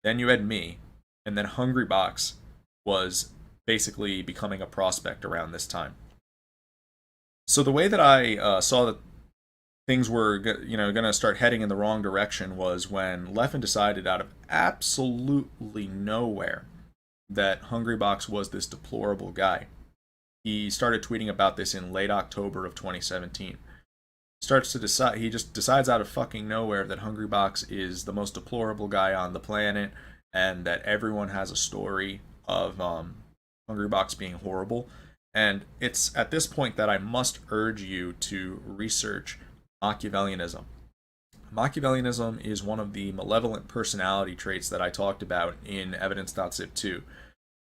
then you had me, and then Hungrybox was basically becoming a prospect around this time. So the way that I saw that things were going to start heading in the wrong direction was when Leffen decided out of absolutely nowhere that Hungrybox was this deplorable guy. He started tweeting about this in late October of 2017. He just decides out of fucking nowhere that Hungrybox is the most deplorable guy on the planet, and that everyone has a story of Hungrybox being horrible. And it's at this point that I must urge you to research Machiavellianism. Machiavellianism is one of the malevolent personality traits that I talked about in Evidence.zip 2.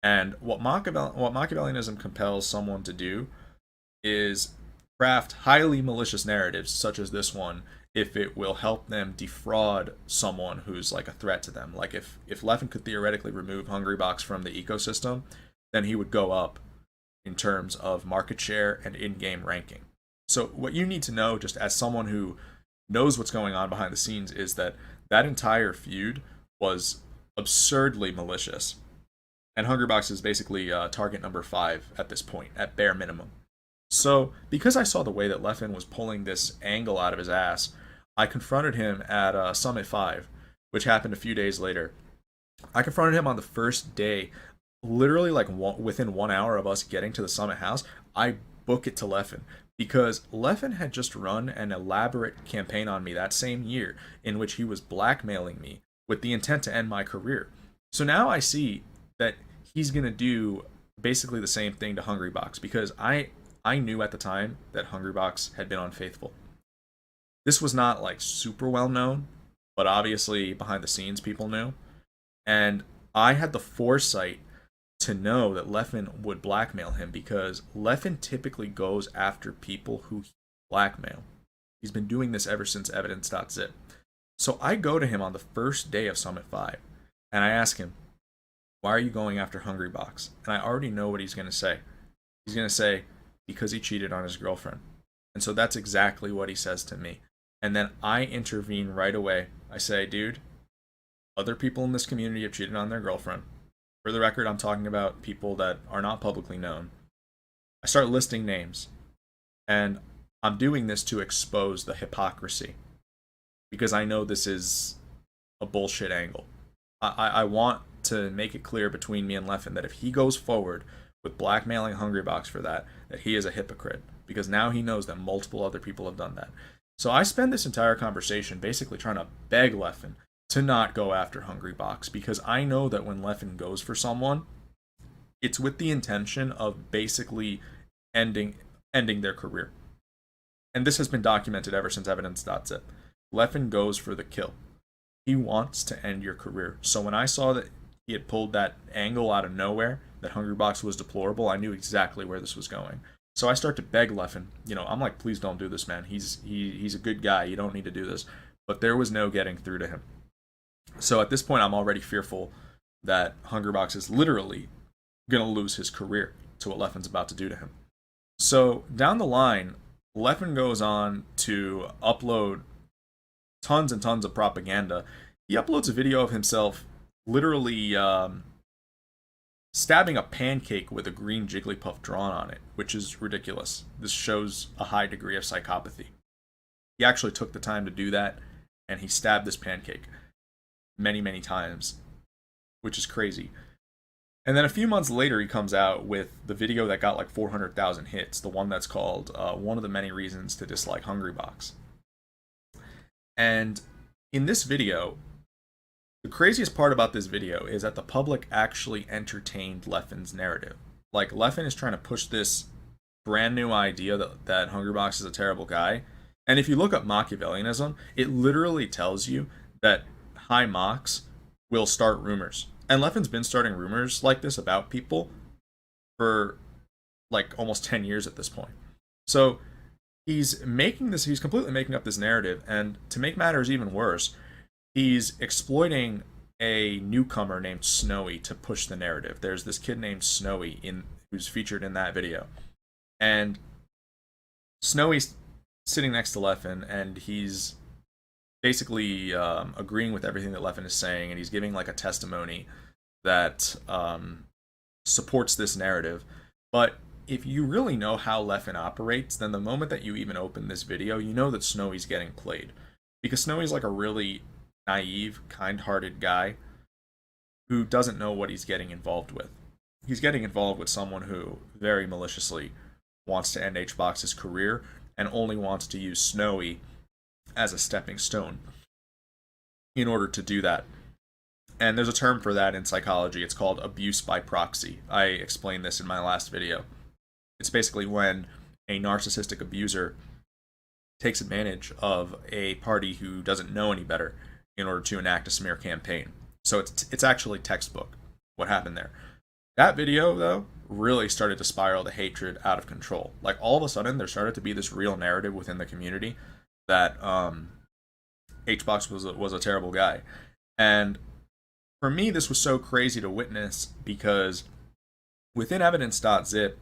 And what Machiavellianism compels someone to do is craft highly malicious narratives, such as this one, if it will help them defraud someone who's like a threat to them. Like if Leffen could theoretically remove Hungrybox from the ecosystem, then he would go up in terms of market share and in-game ranking. So what you need to know, just as someone who knows what's going on behind the scenes, is that that entire feud was absurdly malicious. And Hungrybox is basically target number 5 at this point, at bare minimum. So, because I saw the way that Leffen was pulling this angle out of his ass, I confronted him at Summit 5, which happened a few days later. I confronted him on the first day, literally like within 1 hour of us getting to the Summit house. I book it to Leffen, because Leffen had just run an elaborate campaign on me that same year in which he was blackmailing me with the intent to end my career. So now I see that he's going to do basically the same thing to Hungrybox, because I knew at the time that Hungrybox had been unfaithful. This was not like super well known, but obviously behind the scenes people knew. And I had the foresight to know that Leffen would blackmail him, because Leffen typically goes after people who he blackmail. He's been doing this ever since Evidence.zip. So I go to him on the first day of Summit 5 and I ask him, why are you going after Hungrybox? And I already know what he's going to say. He's going to say, because he cheated on his girlfriend. And so that's exactly what he says to me. And then I intervene right away. I say, dude, other people in this community have cheated on their girlfriend. For the record, I'm talking about people that are not publicly known. I start listing names. And I'm doing this to expose the hypocrisy, because I know this is a bullshit angle. I want to make it clear between me and Leffen that if he goes forward with blackmailing Hungrybox for that he is a hypocrite, because now he knows that multiple other people have done that. So I spend this entire conversation basically trying to beg Leffen to not go after Hungrybox, because I know that when Leffen goes for someone, it's with the intention of basically ending their career. And this has been documented ever since Evidence.zip. Leffen goes for the kill. He wants to end your career. So when I saw that he had pulled that angle out of nowhere, that Hungrybox was deplorable, I knew exactly where this was going. So I start to beg Leffen. I'm like, please don't do this, man. He's a good guy. You don't need to do this. But there was no getting through to him. So at this point, I'm already fearful that Hungrybox is literally going to lose his career to what Leffen's about to do to him. So down the line, Leffen goes on to upload tons and tons of propaganda. He uploads a video of himself literally stabbing a pancake with a green Jigglypuff drawn on it, which is ridiculous. This shows a high degree of psychopathy. He actually took the time to do that, and he stabbed this pancake many, many times, which is crazy. And then a few months later, he comes out with the video that got like 400,000 hits, the one that's called One of the Many Reasons to Dislike Hungrybox. And in this video, the craziest part about this video is that the public actually entertained Leffen's narrative. Like, Leffen is trying to push this brand new idea that Hungrybox is a terrible guy. And if you look up Machiavellianism, it literally tells you that high mocks will start rumors. And Leffen's been starting rumors like this about people for like almost 10 years at this point. So he's completely making up this narrative, and to make matters even worse, he's exploiting a newcomer named Snowy to push the narrative. There's this kid named Snowy who's featured in that video. And Snowy's sitting next to Leffen, and he's basically agreeing with everything that Leffen is saying, and he's giving like a testimony that supports this narrative. But if you really know how Leffen operates, then the moment that you even open this video, you know that Snowy's getting played. Because Snowy's like a really naive, kind-hearted guy who doesn't know what he's getting involved with. He's getting involved with someone who very maliciously wants to end HBox's career and only wants to use Snowy as a stepping stone in order to do that. And there's a term for that in psychology. It's called abuse by proxy. I explained this in my last video. It's basically when a narcissistic abuser takes advantage of a party who doesn't know any better in order to enact a smear campaign. So it's actually textbook what happened there. That video, though, really started to spiral the hatred out of control. Like, all of a sudden, there started to be this real narrative within the community that HBox was a terrible guy. And for me, this was so crazy to witness, because within Evidence.zip,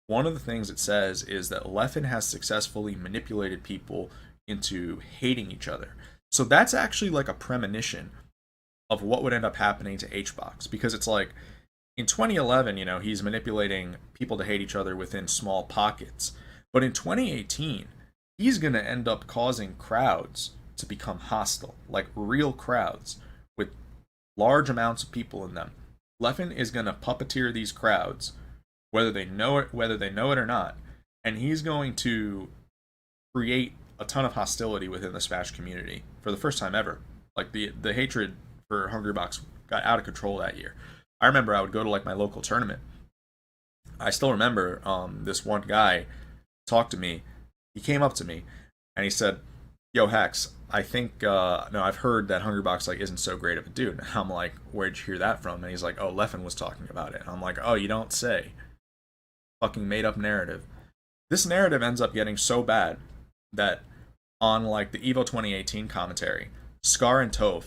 one of the things it says is that Leffen has successfully manipulated people into hating each other. So that's actually like a premonition of what would end up happening to HBox, because it's like, in 2011, he's manipulating people to hate each other within small pockets. But in 2018, he's going to end up causing crowds to become hostile, like real crowds with large amounts of people in them. Leffen is going to puppeteer these crowds, whether they know it or not, and he's going to create a ton of hostility within the Smash community for the first time ever. Like, the hatred for Hungrybox got out of control that year. I remember I would go to like my local tournament, I still remember this one guy talked to me. He came up to me and he said, "Yo, Hex, I think no, I've heard that Hungrybox like isn't so great of a dude." And I'm like, "Where'd you hear that from?" And he's like, "Oh, Leffen was talking about it." And I'm like, "Oh, you don't say." Fucking made up narrative. This narrative ends up getting so bad that on like the Evo 2018 commentary, Scar and Toph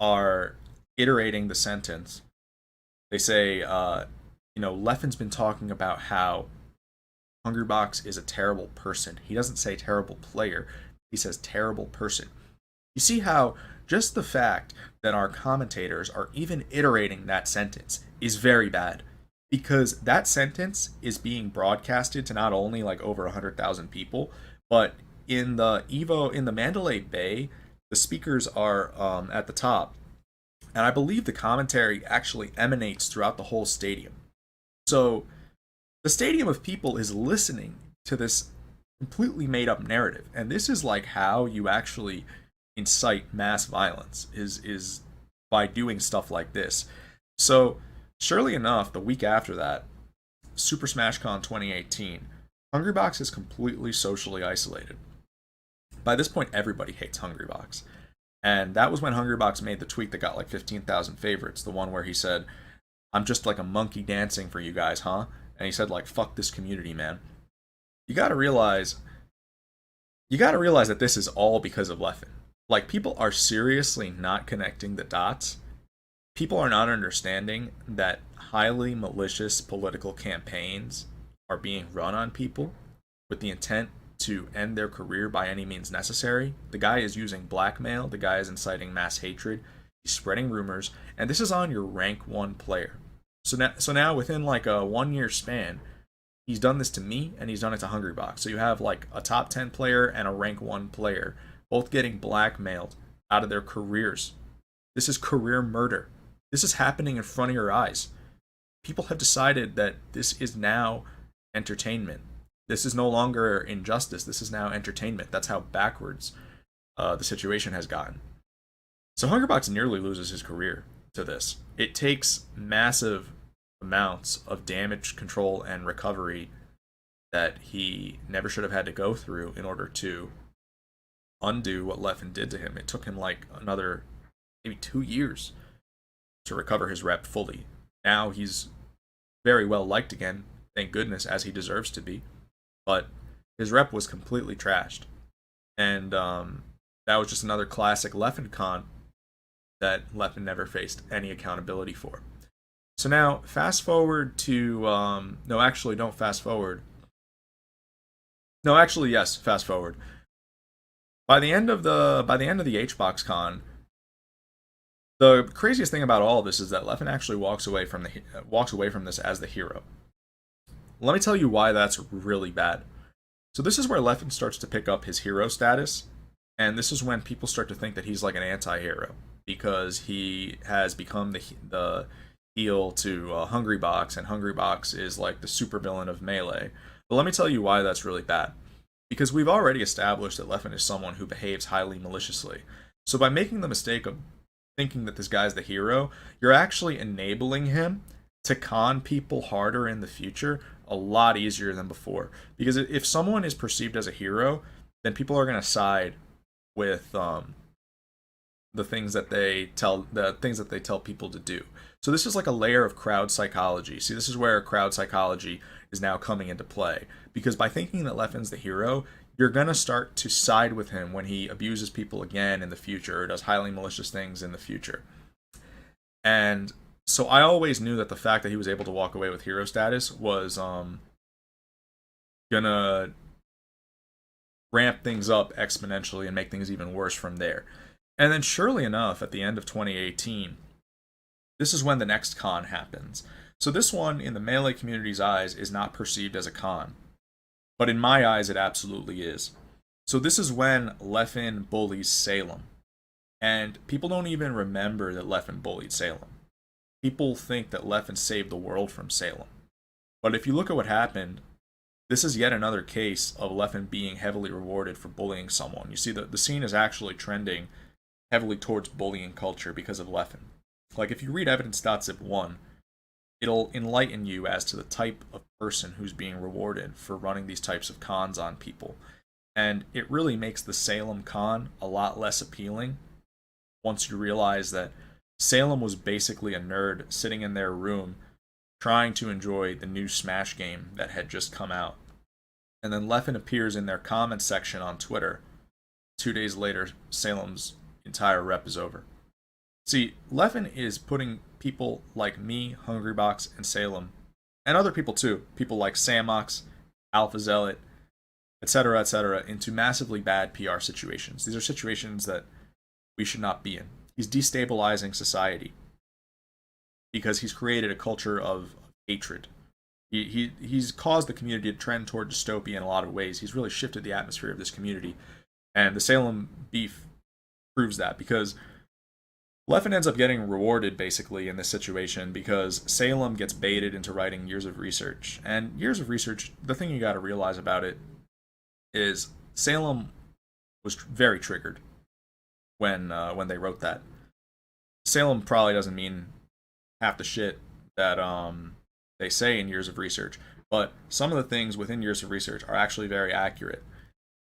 are iterating the sentence. They say, Leffen's been talking about how Hungrybox is a terrible person. He doesn't say terrible player, he says terrible person. You see how just the fact that our commentators are even iterating that sentence is very bad. Because that sentence is being broadcasted to not only like over 100,000 people, but in the Mandalay Bay, the speakers are at the top. And I believe the commentary actually emanates throughout the whole stadium. So the stadium of people is listening to this completely made up narrative. And this is like how you actually incite mass violence is by doing stuff like this. So surely enough, the week after that, Super Smash Con 2018, Hungrybox is completely socially isolated. By this point, everybody hates Hungrybox. And that was when Hungrybox made the tweet that got like 15,000 favorites, the one where he said, "I'm just like a monkey dancing for you guys, huh?" And he said like, "Fuck this community, man." You got to realize that this is all because of Leffen. Like, people are seriously not connecting the dots. People are not understanding that highly malicious political campaigns are being run on people with the intent to end their career by any means necessary. The guy is using blackmail, the guy is inciting mass hatred, he's spreading rumors, and this is on your rank 1 player. So now within like a 1 year span, he's done this to me and he's done it to Hungrybox. So you have like a top 10 player and a rank 1 player both getting blackmailed out of their careers. This is career murder. This is happening in front of your eyes. People have decided that this is now entertainment. This is no longer injustice. This is now entertainment. That's how backwards the situation has gotten. So Hungrybox nearly loses his career to this. It takes massive amounts of damage control and recovery that he never should have had to go through in order to undo what Leffen did to him. It took him like another maybe 2 years to recover his rep fully. Now he's very well liked again, thank goodness, as he deserves to be. But his rep was completely trashed. And that was just another classic Leffen con that Leffen never faced any accountability for. So now, fast forward to no, actually, don't fast forward. No, actually, yes, fast forward. By the end of the HBox Con, the craziest thing about all of this is that Leffen actually walks away from this as the hero. Let me tell you why that's really bad. So this is where Leffen starts to pick up his hero status, and this is when people start to think that he's like an anti-hero because he has become the heel to Hungrybox, and Hungrybox is like the supervillain of Melee. But let me tell you why that's really bad. Because we've already established that Leffen is someone who behaves highly maliciously. So by making the mistake of thinking that this guy's the hero, you're actually enabling him to con people harder in the future a lot easier than before. Because if someone is perceived as a hero, then people are going to side with the things that they tell people to do. So this is like a layer of crowd psychology. See, this is where crowd psychology is now coming into play. Because by thinking that Leffen's the hero, you're going to start to side with him when he abuses people again in the future or does highly malicious things in the future. And so I always knew that the fact that he was able to walk away with hero status was gonna ramp things up exponentially and make things even worse from there. And then surely enough, at the end of 2018, this is when the next con happens. So this one, in the Melee community's eyes, is not perceived as a con. But in my eyes, it absolutely is. So this is when Leffen bullies Salem. And people don't even remember that Leffen bullied Salem. People think that Leffen saved the world from Salem. But if you look at what happened, this is yet another case of Leffen being heavily rewarded for bullying someone. You see, the scene is actually trending heavily towards bullying culture because of Leffen. Like, if you read Evidence.zip 1, it'll enlighten you as to the type of person who's being rewarded for running these types of cons on people. And it really makes the Salem con a lot less appealing once you realize that Salem was basically a nerd sitting in their room trying to enjoy the new Smash game that had just come out. And then Leffen appears in their comments section on Twitter. 2 days later, Salem's entire rep is over. See, Leffen is putting people like me, Hungrybox, and Salem, and other people too, people like Samox, Alpha Zealot, etc., into massively bad PR situations. These are situations that we should not be in. He's destabilizing society because he's created a culture of hatred. He's caused the community to trend toward dystopia in a lot of ways. He's really shifted the atmosphere of this community. And the Salem beef proves that, because Leffen ends up getting rewarded basically in this situation because Salem gets baited into writing Years of Research. And Years of Research, the thing you got to realize about it is Salem was very triggered when they wrote that. Salem probably doesn't mean half the shit that they say in Years of Research, but some of the things within Years of Research are actually very accurate.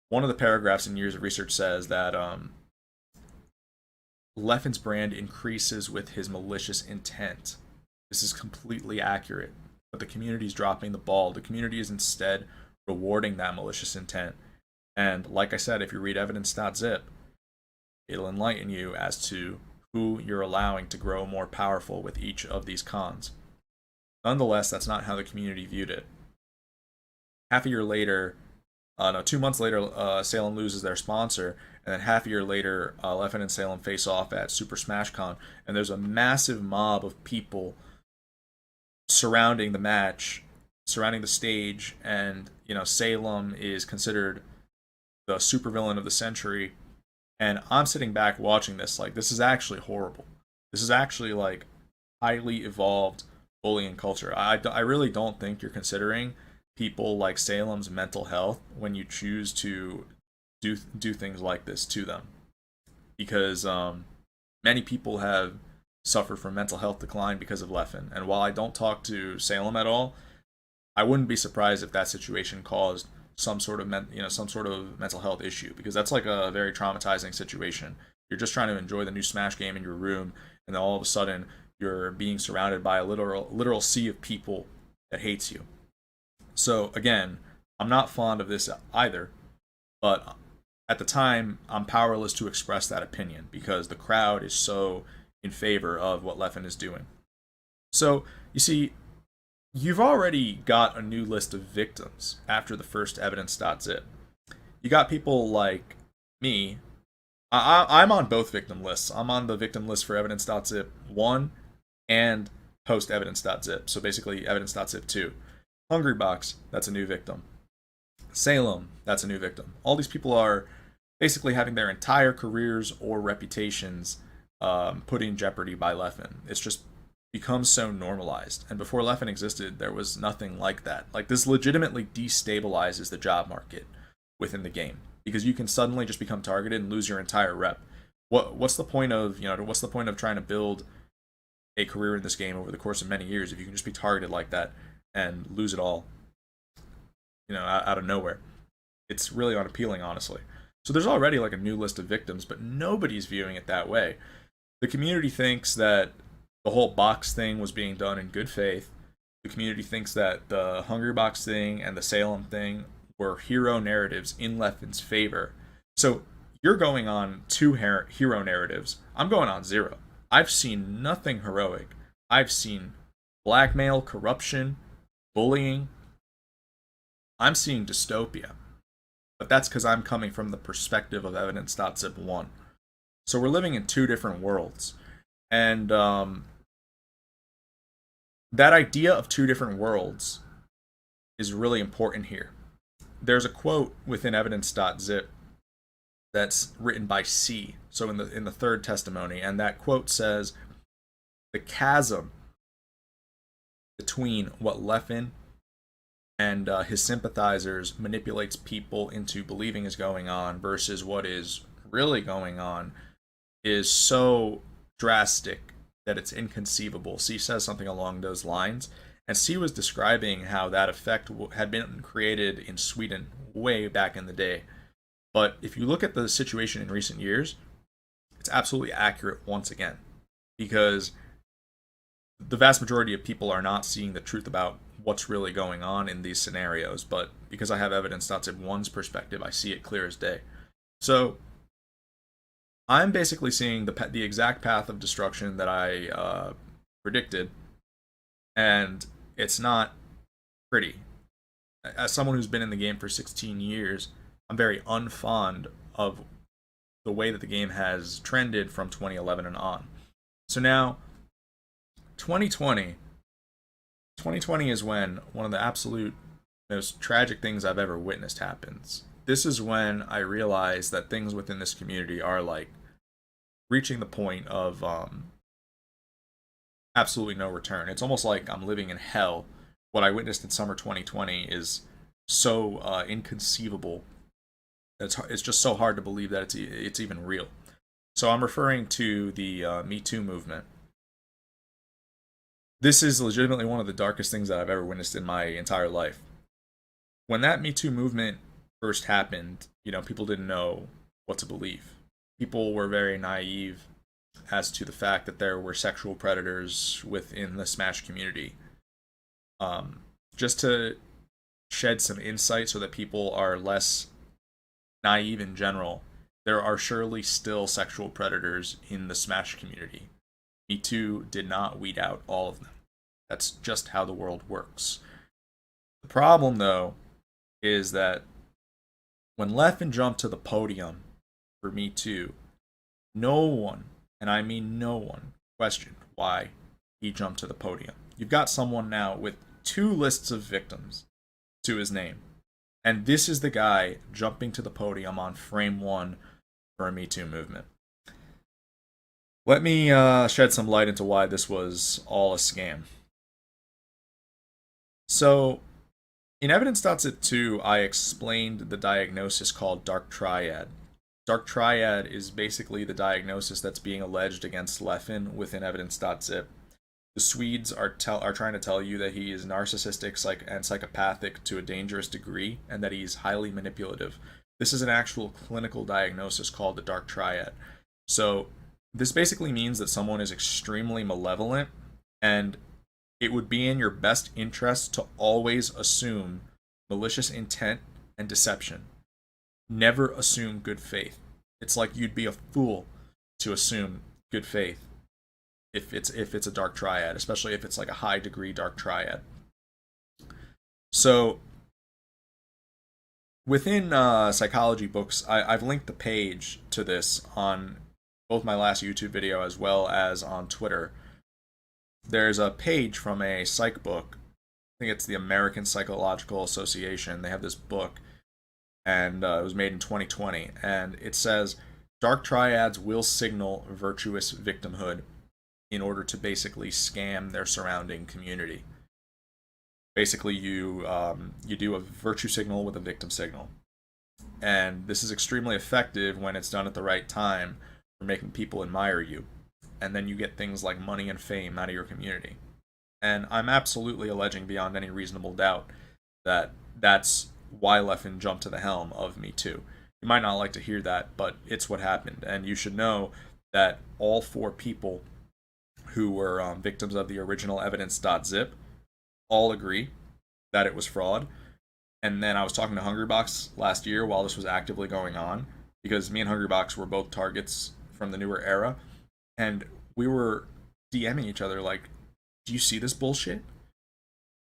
One of the paragraphs in Years of Research says that Leffen's brand increases with his malicious intent. This is completely accurate, but the community is dropping the ball. The community is instead rewarding that malicious intent. And like I said, if you read Evidence.zip, it'll enlighten you as to who you're allowing to grow more powerful with each of these cons. Nonetheless, that's not how the community viewed it. Half a year later, 2 months later, Salem loses their sponsor, and then half a year later, Leffen and Salem face off at Super Smash Con, and there's a massive mob of people surrounding the match, surrounding the stage, and Salem is considered the supervillain of the century. And I'm sitting back watching this, like, this is actually horrible. This is actually like highly evolved bullying culture. I really don't think you're considering people like Salem's mental health when you choose to do things like this to them, because many people have suffered from mental health decline because of Leffen. And while I don't talk to Salem at all, I wouldn't be surprised if that situation caused some sort of mental health issue, because that's like a very traumatizing situation. You're just trying to enjoy the new Smash game in your room, and then all of a sudden you're being surrounded by a literal sea of people that hates you. So again, I'm not fond of this either, but at the time, I'm powerless to express that opinion because the crowd is so in favor of what Leffen is doing. So, you see, you've already got a new list of victims after the first Evidence.zip. You got people like me. I'm on both victim lists. I'm on the victim list for Evidence.zip 1 and post Evidence.zip. So basically Evidence.zip 2. Hungrybox, that's a new victim. Salem, that's a new victim. All these people are basically having their entire careers or reputations put in jeopardy by Leffen. It's just become so normalized. And before Leffen existed, there was nothing like that. Like, this legitimately destabilizes the job market within the game, because you can suddenly just become targeted and lose your entire rep. What's the point of trying to build a career in this game over the course of many years if you can just be targeted like that and lose it all, out of nowhere? It's really unappealing, honestly. So there's already like a new list of victims, but nobody's viewing it that way. The community thinks that the whole box thing was being done in good faith. The community thinks that the Hungrybox thing and the Salem thing were hero narratives in Leffen's favor. So you're going on 2 hero narratives. I'm going on 0. I've seen nothing heroic. I've seen blackmail, corruption, bullying. I'm seeing dystopia. But that's because I'm coming from the perspective of Evidence.zip 1. So we're living in 2 different worlds. And that idea of 2 different worlds is really important here. There's a quote within Evidence.zip that's written by C, so in the third testimony, and that quote says, "The chasm between what Leffen and his sympathizers manipulates people into believing is going on versus what is really going on is so drastic that it's inconceivable. C says something along those lines, and C was describing how that effect had been created in Sweden way back in the day. But if you look at the situation in recent years, it's absolutely accurate once again, because the vast majority of people are not seeing the truth about what's really going on in these scenarios. But because I have Evidence.zip 1's perspective, I see it clear as day. So I'm basically seeing the exact path of destruction that I predicted, and it's not pretty. As someone who's been in the game for 16 years, I'm very unfond of the way that the game has trended from 2011 and on. So now, 2020 is when one of the absolute most tragic things I've ever witnessed happens. This is when I realized that things within this community are like reaching the point of absolutely no return. It's almost like I'm living in hell. What I witnessed in summer 2020 is so inconceivable. It's just so hard to believe that it's even real. So I'm referring to the Me Too movement. This is legitimately one of the darkest things that I've ever witnessed in my entire life. When that Me Too movement first happened, people didn't know what to believe. People were very naive as to the fact that there were sexual predators within the Smash community. Just to shed some insight so that people are less naive in general, there are surely still sexual predators in the Smash community. Me Too did not weed out all of them. That's just how the world works. The problem, though, is that when Leffen jumped to the podium for Me Too, no one, and I mean no one, questioned why he jumped to the podium. You've got someone now with 2 lists of victims to his name, and this is the guy jumping to the podium on frame 1 for a Me Too movement. Let me shed some light into why this was all a scam. So, in Evidence.zip 2, I explained the diagnosis called Dark Triad. Dark Triad is basically the diagnosis that's being alleged against Leffen within Evidence.zip. The Swedes are trying to tell you that he is narcissistic and psychopathic to a dangerous degree, and that he's highly manipulative. This is an actual clinical diagnosis called the Dark Triad. So, this basically means that someone is extremely malevolent, and it would be in your best interest to always assume malicious intent and deception. Never assume good faith. It's like you'd be a fool to assume good faith if it's a dark triad, especially if it's like a high degree dark triad. So within psychology books, I've linked the page to this on both my last YouTube video as well as on Twitter. There's a page from a psych book. I think it's the American Psychological Association. They have this book, and it was made in 2020. And it says, dark triads will signal virtuous victimhood in order to basically scam their surrounding community. Basically, you do a virtue signal with a victim signal. And this is extremely effective when it's done at the right time for making people admire you. And then you get things like money and fame out of your community. And I'm absolutely alleging beyond any reasonable doubt that that's why Leffen jumped to the helm of Me Too. You might not like to hear that, but it's what happened. And you should know that all 4 people who were victims of the original Evidence.zip all agree that it was fraud. And then I was talking to Hungrybox last year while this was actively going on, because me and Hungrybox were both targets from the newer era. And we were DMing each other like, do you see this bullshit?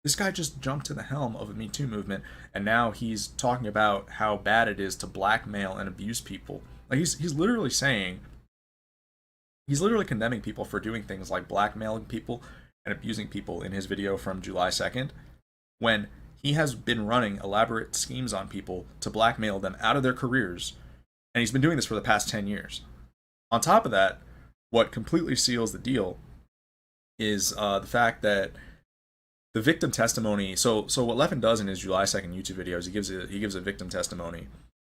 This guy just jumped to the helm of the Me Too movement, and now he's talking about how bad it is to blackmail and abuse people. Like he's literally saying, he's literally condemning people for doing things like blackmailing people and abusing people in his video from July 2nd, when he has been running elaborate schemes on people to blackmail them out of their careers, and he's been doing this for the past 10 years. On top of that, what completely seals the deal is the fact that the victim testimony. So what Leffen does in his July 2nd YouTube videos, he gives a victim testimony,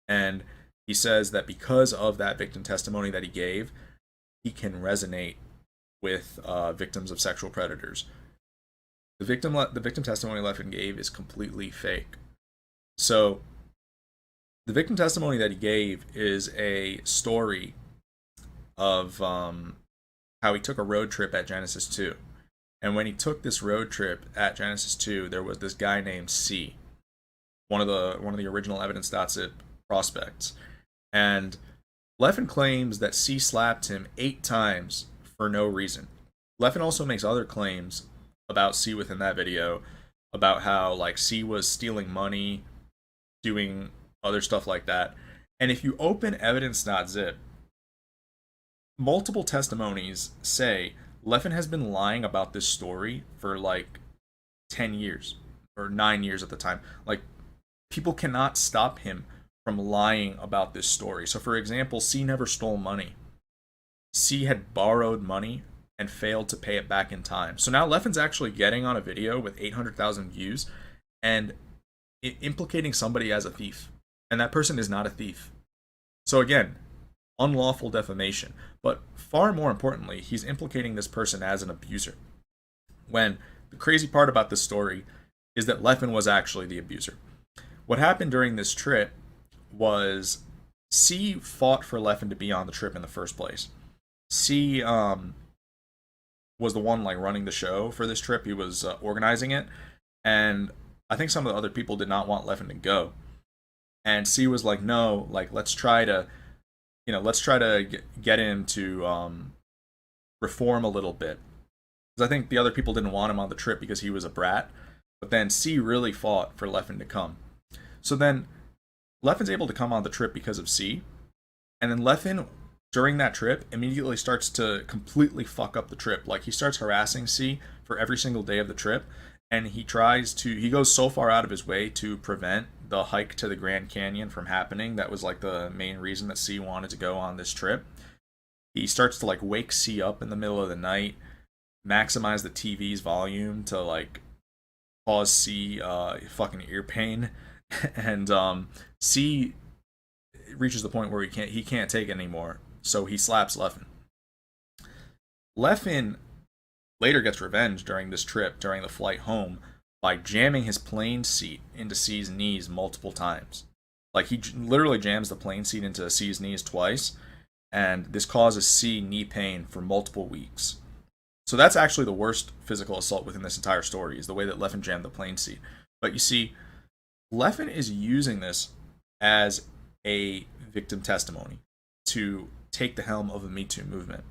and he says that because of that victim testimony that he gave, he can resonate with victims of sexual predators. The victim testimony Leffen gave is completely fake. So the victim testimony that he gave is a story of how he took a road trip at Genesis 2. And when he took this road trip at Genesis 2, there was this guy named C, one of the original Evidence.zip prospects. And Leffen claims that C slapped him 8 times for no reason. Leffen also makes other claims about C within that video, about how like C was stealing money, doing other stuff like that. And if you open Evidence.zip, multiple testimonies say Leffen has been lying about this story for like 10 years or 9 years at the time. Like, people cannot stop him from lying about this story. So for example, C never stole money. C had borrowed money and failed to pay it back in time. So now Leffen's actually getting on a video with 800,000 views and implicating somebody as a thief. And that person is not a thief. So again, unlawful defamation. But far more importantly, he's implicating this person as an abuser. When the crazy part about this story is that Leffen was actually the abuser. What happened during this trip was C fought for Leffen to be on the trip in the first place. C was the one like running the show for this trip. He was organizing it, and I think some of the other people did not want Leffen to go. And C was like, no, like let's try to get him to reform a little bit. Because I think the other people didn't want him on the trip because he was a brat. But then C really fought for Leffen to come. So then Leffen's able to come on the trip because of C. And then Leffen, during that trip, immediately starts to completely fuck up the trip. Like, he starts harassing C for every single day of the trip. And he goes so far out of his way to prevent the hike to the Grand Canyon from happening. That was like the main reason that C wanted to go on this trip. He starts to like wake C up in the middle of the night, maximize the TV's volume to like cause C fucking ear pain, and C reaches the point where he can't take it anymore, so he slaps Leffen. Leffen later gets revenge during this trip, during the flight home, by jamming his plane seat into C's knees multiple times. Like, he literally jams the plane seat into C's knees twice, and this causes C knee pain for multiple weeks. So that's actually the worst physical assault within this entire story, is the way that Leffen jammed the plane seat. But you see, Leffen is using this as a victim testimony to take the helm of the Me Too movement.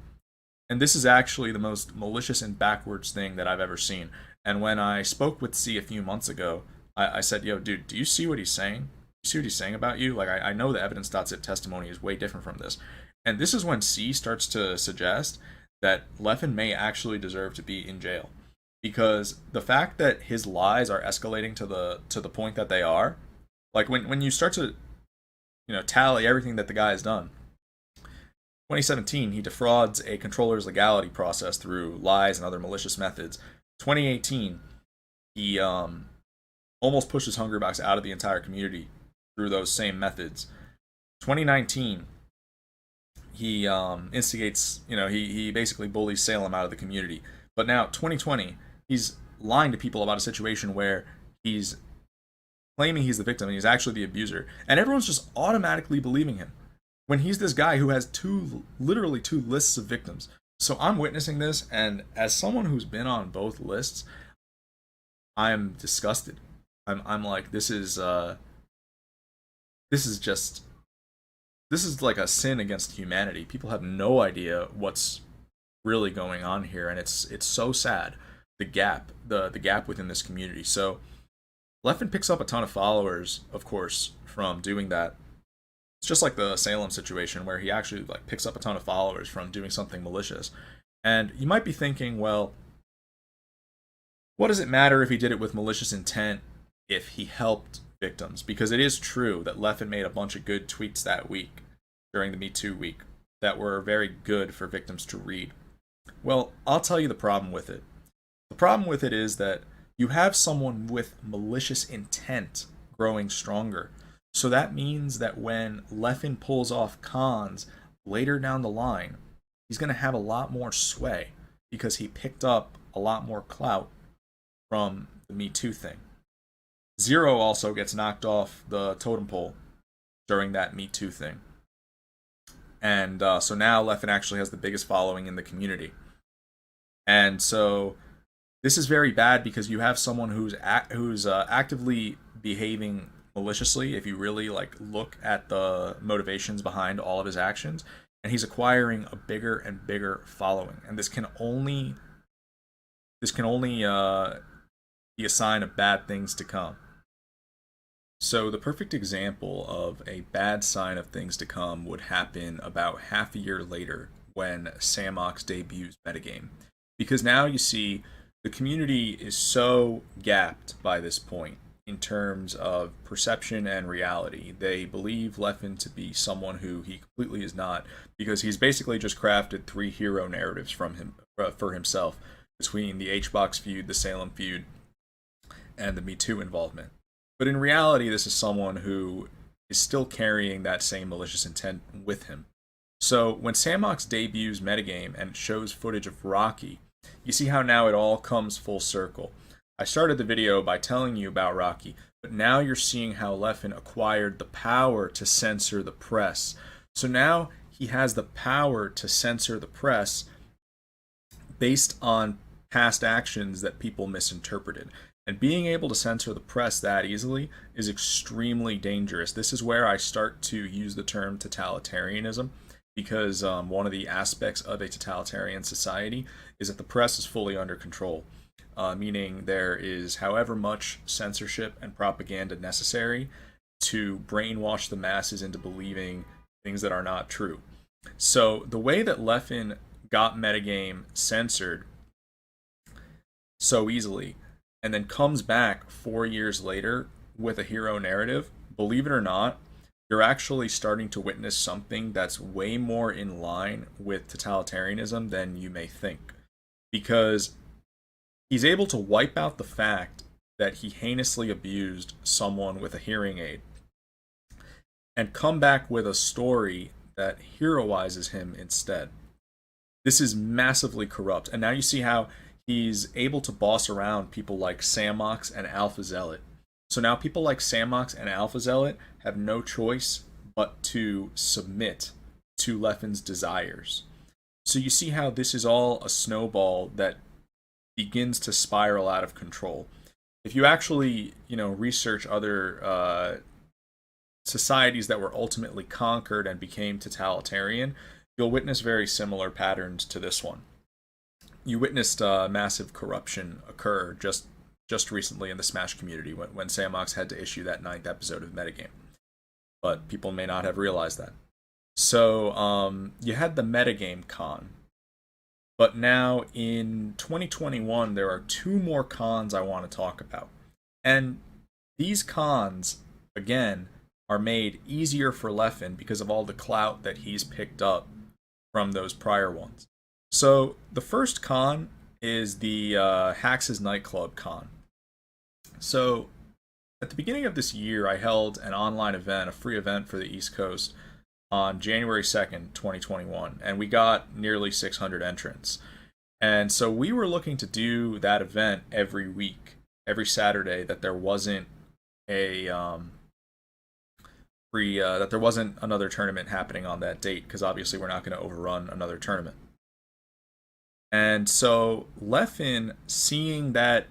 And this is actually the most malicious and backwards thing that I've ever seen. And when I spoke with C a few months ago, I said, yo, dude, do you see what he's saying? You see what he's saying about you? Like, I know the Evidence.zip testimony is way different from this. And this is when C starts to suggest that Leffen may actually deserve to be in jail. Because the fact that his lies are escalating to the point that they are, like when you start to, tally everything that the guy has done. 2017, he defrauds a controller's legality process through lies and other malicious methods. 2018, he almost pushes Hungrybox out of the entire community through those same methods. 2019, he instigates, he basically bullies Salem out of the community. But now, 2020, he's lying to people about a situation where he's claiming he's the victim and he's actually the abuser. And everyone's just automatically believing him, when he's this guy who has literally two lists of victims. So I'm witnessing this, and as someone who's been on both lists, I'm disgusted. I'm like, this is like a sin against humanity. People have no idea what's really going on here, and it's so sad, the gap within this community. So Leffen picks up a ton of followers, of course, from doing that. It's just like the Salem situation, where he actually like picks up a ton of followers from doing something malicious. And you might be thinking, well, what does it matter if he did it with malicious intent if he helped victims? Because it is true that Leffen made a bunch of good tweets that week, during the Me Too week, that were very good for victims to read. Well, I'll tell you the problem with it. The problem with it is that you have someone with malicious intent growing stronger. So that means that when Leffen pulls off cons later down the line, he's going to have a lot more sway. because he picked up a lot more clout from the Me Too thing. Zero also gets knocked off the totem pole during that Me Too thing. And so now Leffen actually has the biggest following in the community. And so this is very bad because you have someone who's actively behaving maliciously. If you really like look at the motivations behind all of his actions, and he's acquiring a bigger and bigger following, and this can only be a sign of bad things to come. So the perfect example of a bad sign of things to come would happen about half a year later when Samox debuts Metagame. Because now you see the community is so gapped by this point in terms of perception and reality. They believe Leffen to be someone who he completely is not, because he's basically just crafted 3 hero narratives from him for himself between the HBox feud, the Salem feud, and the Me Too involvement. But in reality, this is someone who is still carrying that same malicious intent with him. So when Samox debuts Metagame and shows footage of Rocky, you see how now it all comes full circle. I started the video by telling you about Rocky, but now you're seeing how Leffen acquired the power to censor the press. So now he has the power to censor the press based on past actions that people misinterpreted. And being able to censor the press that easily is extremely dangerous. This is where I start to use the term totalitarianism, because one of the aspects of a totalitarian society is that the press is fully under control, meaning there is however much censorship and propaganda necessary to brainwash the masses into believing things that are not true. So the way that Leffen got Metagame censored so easily, and then comes back 4 years later with a hero narrative, believe it or not, you're actually starting to witness something that's way more in line with totalitarianism than you may think. Because he's able to wipe out the fact that he heinously abused someone with a hearing aid and come back with a story that heroizes him instead. This is massively corrupt. And now you see how he's able to boss around people like Samox and Alpha Zealot. So now people like Samox and Alpha Zealot have no choice but to submit to Leffen's desires. So you see how this is all a snowball that begins to spiral out of control. If you actually, research other societies that were ultimately conquered and became totalitarian, you'll witness very similar patterns to this one. You witnessed massive corruption occur just recently in the Smash community when Samox had to issue that 9th episode of Metagame. But people may not have realized that. So you had the Metagame con. But now in 2021, there are 2 more cons I want to talk about. And these cons, again, are made easier for Leffen because of all the clout that he's picked up from those prior ones. So the first con is the Hax's Nightclub con. So at the beginning of this year, I held an online event, a free event for the East Coast on January 2nd, 2021, and we got nearly 600 entrants. And so we were looking to do that event every week, every Saturday, that there wasn't that there wasn't another tournament happening on that date, because obviously we're not going to overrun another tournament. And so Leffen, seeing that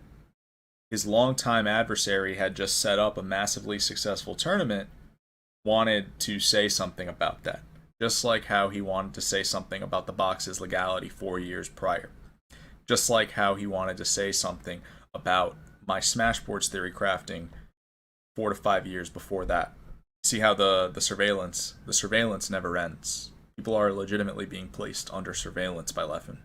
his longtime adversary had just set up a massively successful tournament, wanted to say something about that. Just like how he wanted to say something about the box's legality 4 years prior. Just like how he wanted to say something about my Smashboards theory crafting 4 to 5 years before that. See how the surveillance never ends. People are legitimately being placed under surveillance by Leffen.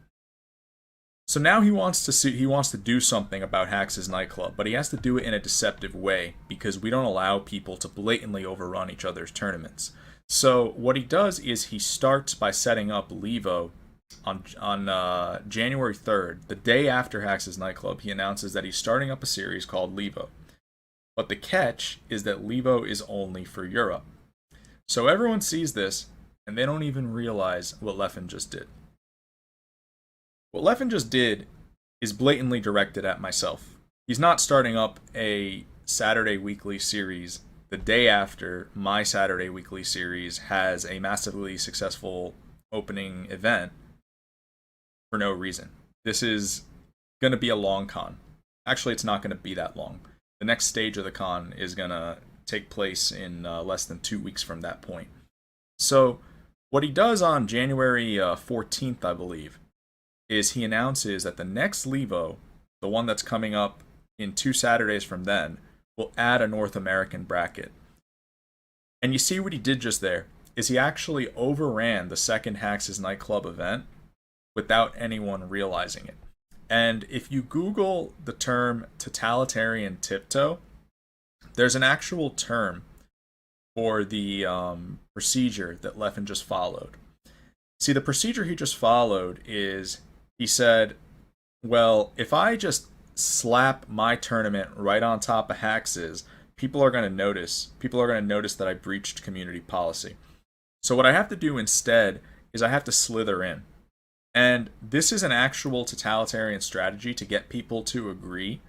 So now he wants to do something about Hax's Nightclub, but he has to do it in a deceptive way because we don't allow people to blatantly overrun each other's tournaments. So what he does is he starts by setting up Levo on January 3rd, the day after Hax's Nightclub. He announces that he's starting up a series called Levo. But the catch is that Levo is only for Europe. So everyone sees this, and they don't even realize what Leffen just did. What Leffen just did is blatantly directed at myself. He's not starting up a Saturday weekly series the day after my Saturday weekly series has a massively successful opening event for no reason. This is going to be a long con. Actually, it's not going to be that long. The next stage of the con is going to take place in less than 2 weeks from that point. So, what he does on January 14th, I believe, is he announces that the next Levo, the one that's coming up in 2 Saturdays from then, will add a North American bracket. And you see what he did just there is he actually overran the second Hax's Nightclub event without anyone realizing it. And if you Google the term totalitarian tiptoe, there's an actual term for the procedure that Leffen just followed. See, the procedure he just followed is he said, well, if I just slap my tournament right on top of Hax's, people are going to notice. People are going to notice that I breached community policy. So what I have to do instead is I have to slither in. And this is an actual totalitarian strategy to get people to agree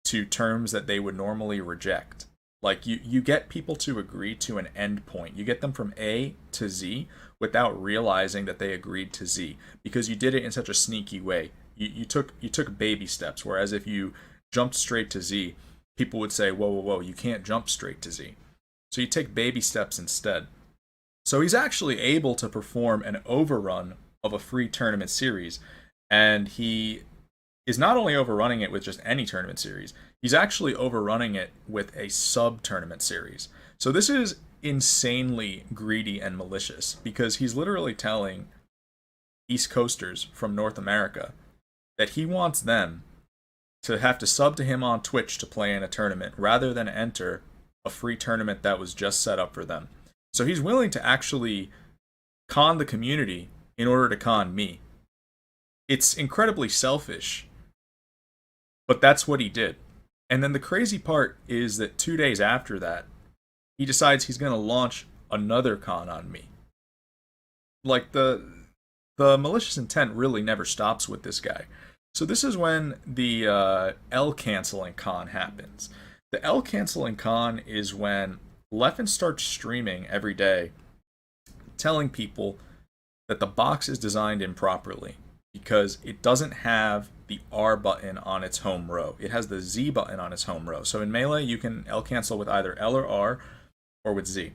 to terms that they would normally reject. Like, you get people to agree to an end point. You get them from A to Z without realizing that they agreed to Z, because you did it in such a sneaky way. You took baby steps, whereas if you jumped straight to Z, people would say, whoa, whoa, whoa, you can't jump straight to Z. So you take baby steps instead. So he's actually able to perform an overrun of a free tournament series, and he is not only overrunning it with just any tournament series, he's actually overrunning it with a sub-tournament series. So this is insanely greedy and malicious, because he's literally telling East Coasters from North America that he wants them to have to sub to him on Twitch to play in a tournament, rather than enter a free tournament that was just set up for them. So he's willing to actually con the community in order to con me. It's incredibly selfish, but that's what he did. And then the crazy part is that 2 days after that, he decides he's going to launch another con on me. Like, the malicious intent really never stops with this guy. So this is when the L-canceling con happens. The L-canceling con is when Leffen starts streaming every day, telling people that the box is designed improperly because it doesn't have the R button on its home row. It has the Z button on its home row. So in Melee, you can L-cancel with either L or R, or with Z.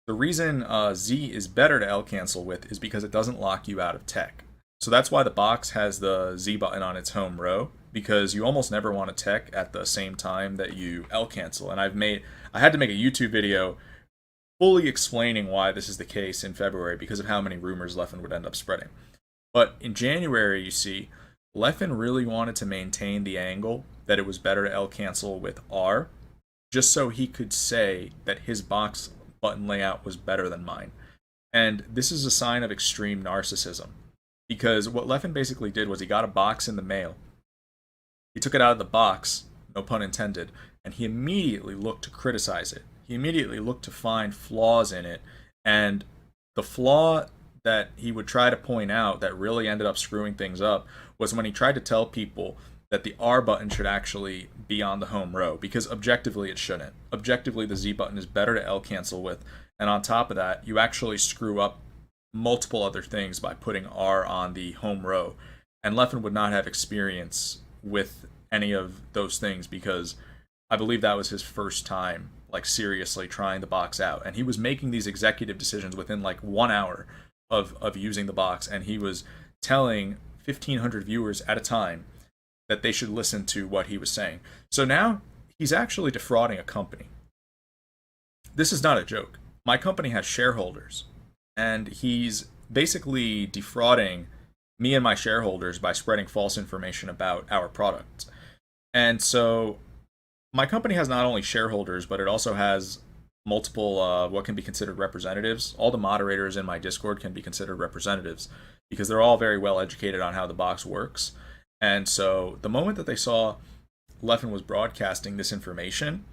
The reason Z is better to L-cancel with is because it doesn't lock you out of tech. So that's why the box has the Z button on its home row, because you almost never want to tech at the same time that you L-cancel. And I had to make a YouTube video fully explaining why this is the case in February because of how many rumors Leffen would end up spreading. But in January, you see, Leffen really wanted to maintain the angle that it was better to L-cancel with R, just so he could say that his box button layout was better than mine. And this is a sign of extreme narcissism, because what Leffen basically did was he got a box in the mail. He took it out of the box, no pun intended, and he immediately looked to criticize it. He immediately looked to find flaws in it, and the flaw that he would try to point out that really ended up screwing things up was when he tried to tell people that the R button should actually be on the home row, because objectively it shouldn't. Objectively, the Z button is better to L-cancel with, and on top of that, you actually screw up multiple other things by putting R on the home row. And Leffen would not have experience with any of those things, because I believe that was his first time, like, seriously trying the box out. And he was making these executive decisions within like 1 hour of using the box, and he was telling 1,500 viewers at a time that they should listen to what he was saying. So now he's actually defrauding a company. This is not a joke. My company has shareholders, and he's basically defrauding me and my shareholders by spreading false information about our product. And so my company has not only shareholders, but it also has multiple what can be considered representatives. All the moderators in my Discord can be considered representatives, because they're all very well educated on how the box works. And so the moment that they saw Leffen was broadcasting this information,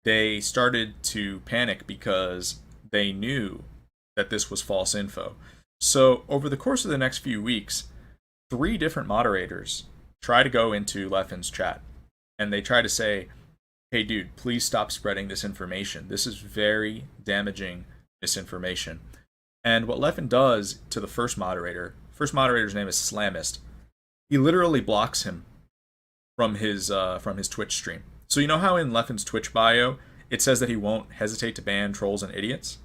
they started to panic because they knew that this was false info. So over the course of the next few weeks, 3 different moderators try to go into Leffen's chat, and they try to say, hey dude, please stop spreading this information. This is very damaging misinformation. And what Leffen does to the first moderator's name is Slamist, he literally blocks him from his Twitch stream. So you know how in Leffen's Twitch bio it says that he won't hesitate to ban trolls and idiots?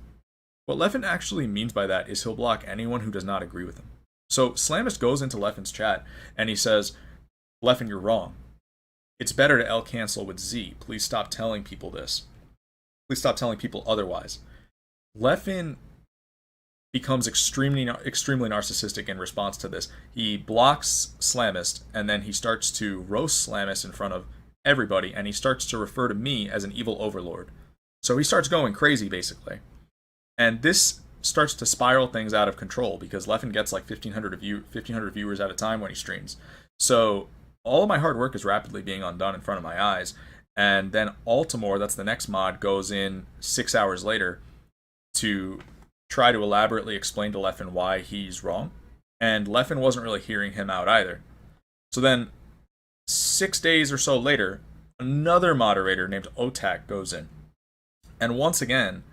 What Leffen actually means by that is he'll block anyone who does not agree with him. So Slamist goes into Leffen's chat and he says, Leffen, you're wrong. It's better to L cancel with Z. Please stop telling people this. Please stop telling people otherwise. Leffen becomes extremely narcissistic in response to this. He blocks Slamist, and then he starts to roast Slamist in front of everybody, and he starts to refer to me as an evil overlord. So he starts going crazy, basically. And this starts to spiral things out of control, because Leffen gets like 1,500 viewers at a time when he streams. So all of my hard work is rapidly being undone in front of my eyes. And then Altimore, that's the next mod, goes in 6 hours later to try to elaborately explain to Leffen why he's wrong. And Leffen wasn't really hearing him out either. So then 6 days or so later, another moderator named Otak goes in. And once again,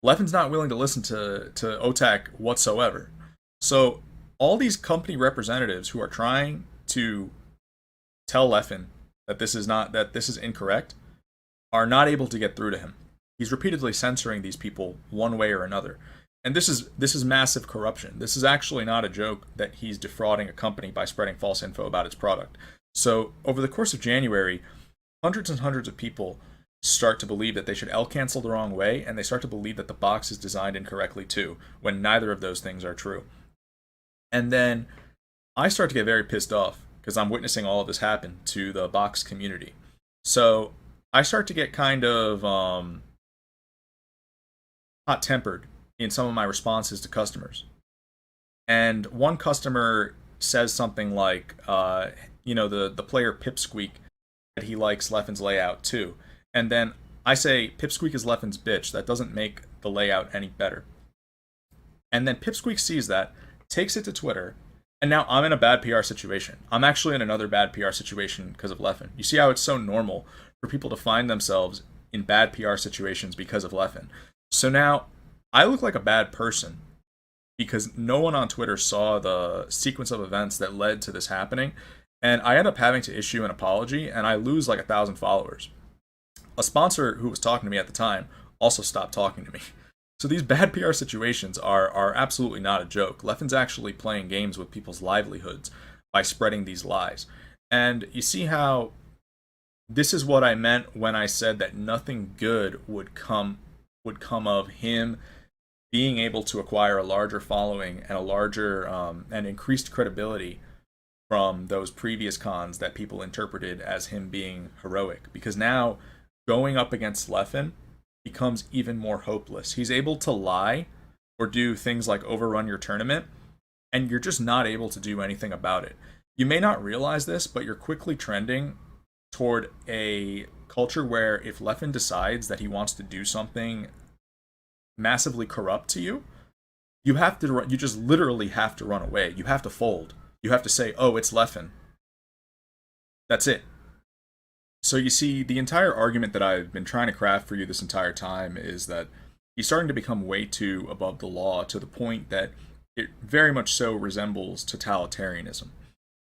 Leffen's not willing to listen to Otak whatsoever. So all these company representatives who are trying to tell Leffen that this is incorrect are not able to get through to him. He's repeatedly censoring these people one way or another. And this is massive corruption. This is actually not a joke that he's defrauding a company by spreading false info about its product. So over the course of January, hundreds and hundreds of people start to believe that they should L cancel the wrong way, and they start to believe that the box is designed incorrectly too, when neither of those things are true. And then I start to get very pissed off because I'm witnessing all of this happen to the box community. So I start to get kind of hot-tempered in some of my responses to customers. And one customer says something like, the player Pipsqueak, that he likes Leffen's layout too. And then I say, Pipsqueak is Leffen's bitch. That doesn't make the layout any better. And then Pipsqueak sees that, takes it to Twitter, and now I'm in a bad PR situation. I'm actually in another bad PR situation because of Leffen. You see how it's so normal for people to find themselves in bad PR situations because of Leffen. So now I look like a bad person because no one on Twitter saw the sequence of events that led to this happening, and I end up having to issue an apology, and I lose like 1,000 followers. A sponsor who was talking to me at the time also stopped talking to me. So these bad PR situations are absolutely not a joke. Leffen's actually playing games with people's livelihoods by spreading these lies. And you see how this is what I meant when I said that nothing good would come of him being able to acquire a larger following and a larger and increased credibility from those previous cons that people interpreted as him being heroic. Because now going up against Leffen becomes even more hopeless. He's able to lie or do things like overrun your tournament, and you're just not able to do anything about it. You may not realize this, but you're quickly trending toward a culture where if Leffen decides that he wants to do something massively corrupt to you, you just literally have to run away. You have to fold. You have to say, oh, it's Leffen. That's it. So you see, the entire argument that I've been trying to craft for you this entire time is that he's starting to become way too above the law, to the point that it very much so resembles totalitarianism.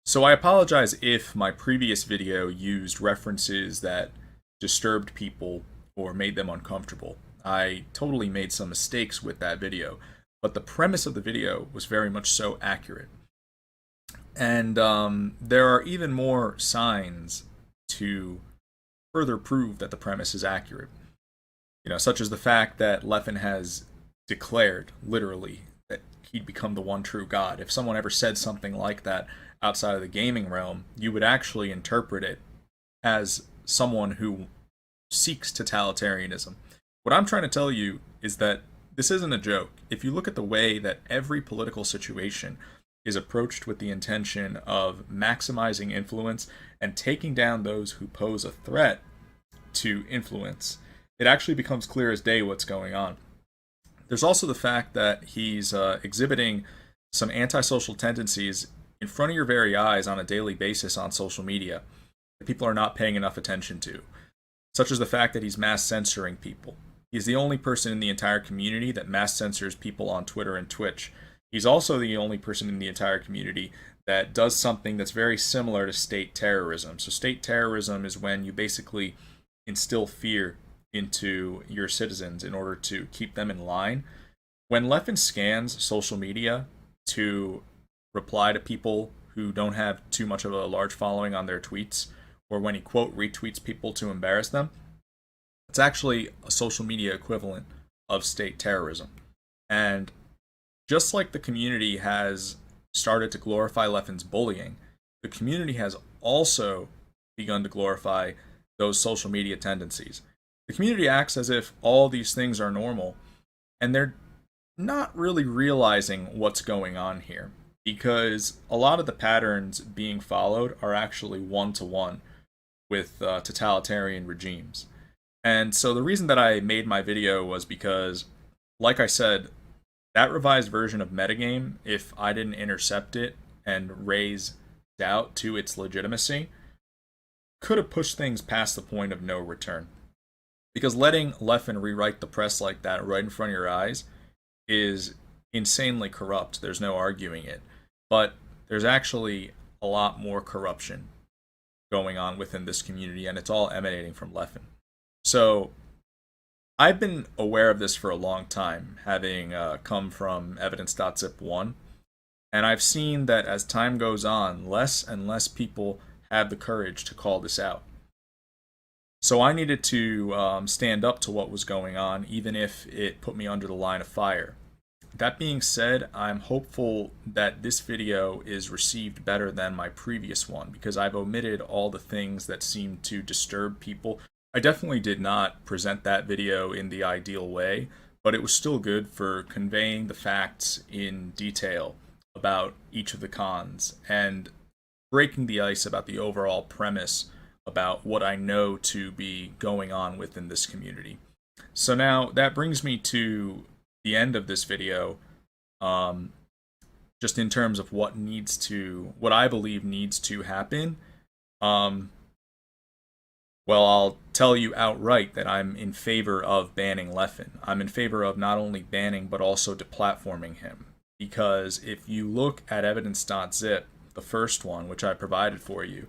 So I apologize if my previous video used references that disturbed people or made them uncomfortable. I totally made some mistakes with that video, but the premise of the video was very much so accurate. And there are even more signs to further prove that the premise is accurate. Such as the fact that Leffen has declared, literally, that he'd become the one true God. If someone ever said something like that outside of the gaming realm, you would actually interpret it as someone who seeks totalitarianism. What I'm trying to tell you is that this isn't a joke. If you look at the way that every political situation is approached with the intention of maximizing influence and taking down those who pose a threat to influence, it actually becomes clear as day what's going on. There's also the fact that he's exhibiting some antisocial tendencies in front of your very eyes on a daily basis on social media that people are not paying enough attention to, such as the fact that he's mass censoring people. He's the only person in the entire community that mass censors people on Twitter and Twitch. He's also the only person in the entire community that does something that's very similar to state terrorism. So state terrorism is when you basically instill fear into your citizens in order to keep them in line. When Leffen scans social media to reply to people who don't have too much of a large following on their tweets, or when he quote retweets people to embarrass them, it's actually a social media equivalent of state terrorism. And just like the community has started to glorify Leffen's bullying, the community has also begun to glorify those social media tendencies. The community acts as if all these things are normal, and they're not really realizing what's going on here, because a lot of the patterns being followed are actually one-to-one with totalitarian regimes. And so the reason that I made my video was because, like I said, that revised version of metagame, if I didn't intercept it and raise doubt to its legitimacy, could have pushed things past the point of no return. Because letting Leffen rewrite the press like that right in front of your eyes is insanely corrupt. There's no arguing it. But there's actually a lot more corruption going on within this community, and it's all emanating from Leffen. So I've been aware of this for a long time, having come from Evidence.zip 1, and I've seen that as time goes on, less and less people have the courage to call this out. So I needed to stand up to what was going on, even if it put me under the line of fire. That being said, I'm hopeful that this video is received better than my previous one, because I've omitted all the things that seem to disturb people. I definitely did not present that video in the ideal way, but it was still good for conveying the facts in detail about each of the cons and breaking the ice about the overall premise about what I know to be going on within this community. So now that brings me to the end of this video, just in terms of what I believe needs to happen. Well, I'll tell you outright that I'm in favor of banning Leffen. I'm in favor of not only banning, but also deplatforming him. Because if you look at Evidence.zip, the first one, which I provided for you,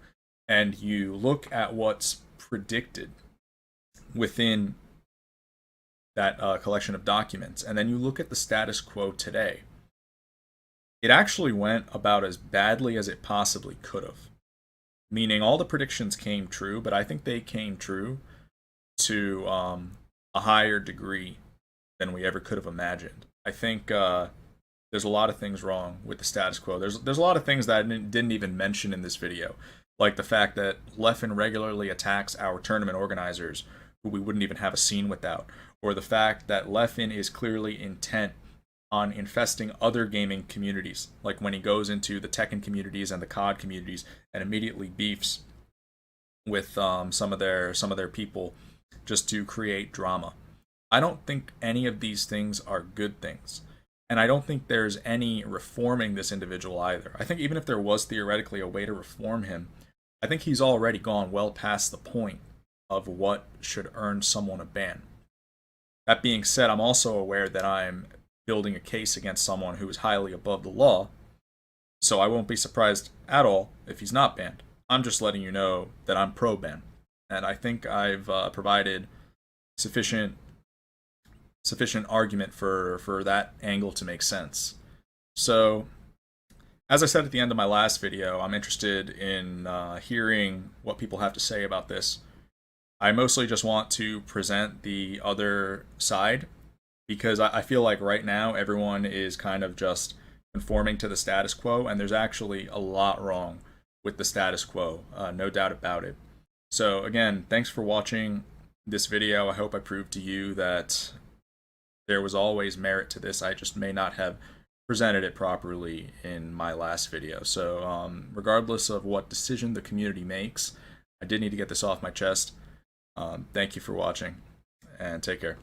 and you look at what's predicted within that collection of documents, and then you look at the status quo today, it actually went about as badly as it possibly could have. Meaning all the predictions came true, but I think they came true to a higher degree than we ever could have imagined. I think there's a lot of things wrong with the status quo. There's a lot of things that I didn't even mention in this video, like the fact that Leffen regularly attacks our tournament organizers, who we wouldn't even have a scene without, or the fact that Leffen is clearly intent on infesting other gaming communities, like when he goes into the Tekken communities and the COD communities and immediately beefs with some of their people just to create drama. I don't think any of these things are good things, and I don't think there's any reforming this individual either. I think even if there was theoretically a way to reform him, I think he's already gone well past the point of what should earn someone a ban. That being said, I'm also aware that I'm building a case against someone who is highly above the law, so I won't be surprised at all if he's not banned. I'm just letting you know that I'm pro-ban, and I think I've provided sufficient argument for that angle to make sense. So, as I said at the end of my last video, I'm interested in hearing what people have to say about this. I mostly just want to present the other side, because I feel like right now everyone is kind of just conforming to the status quo, and there's actually a lot wrong with the status quo, no doubt about it. So again, thanks for watching this video. I hope I proved to you that there was always merit to this. I just may not have presented it properly in my last video. So regardless of what decision the community makes, I did need to get this off my chest. Thank you for watching, and take care.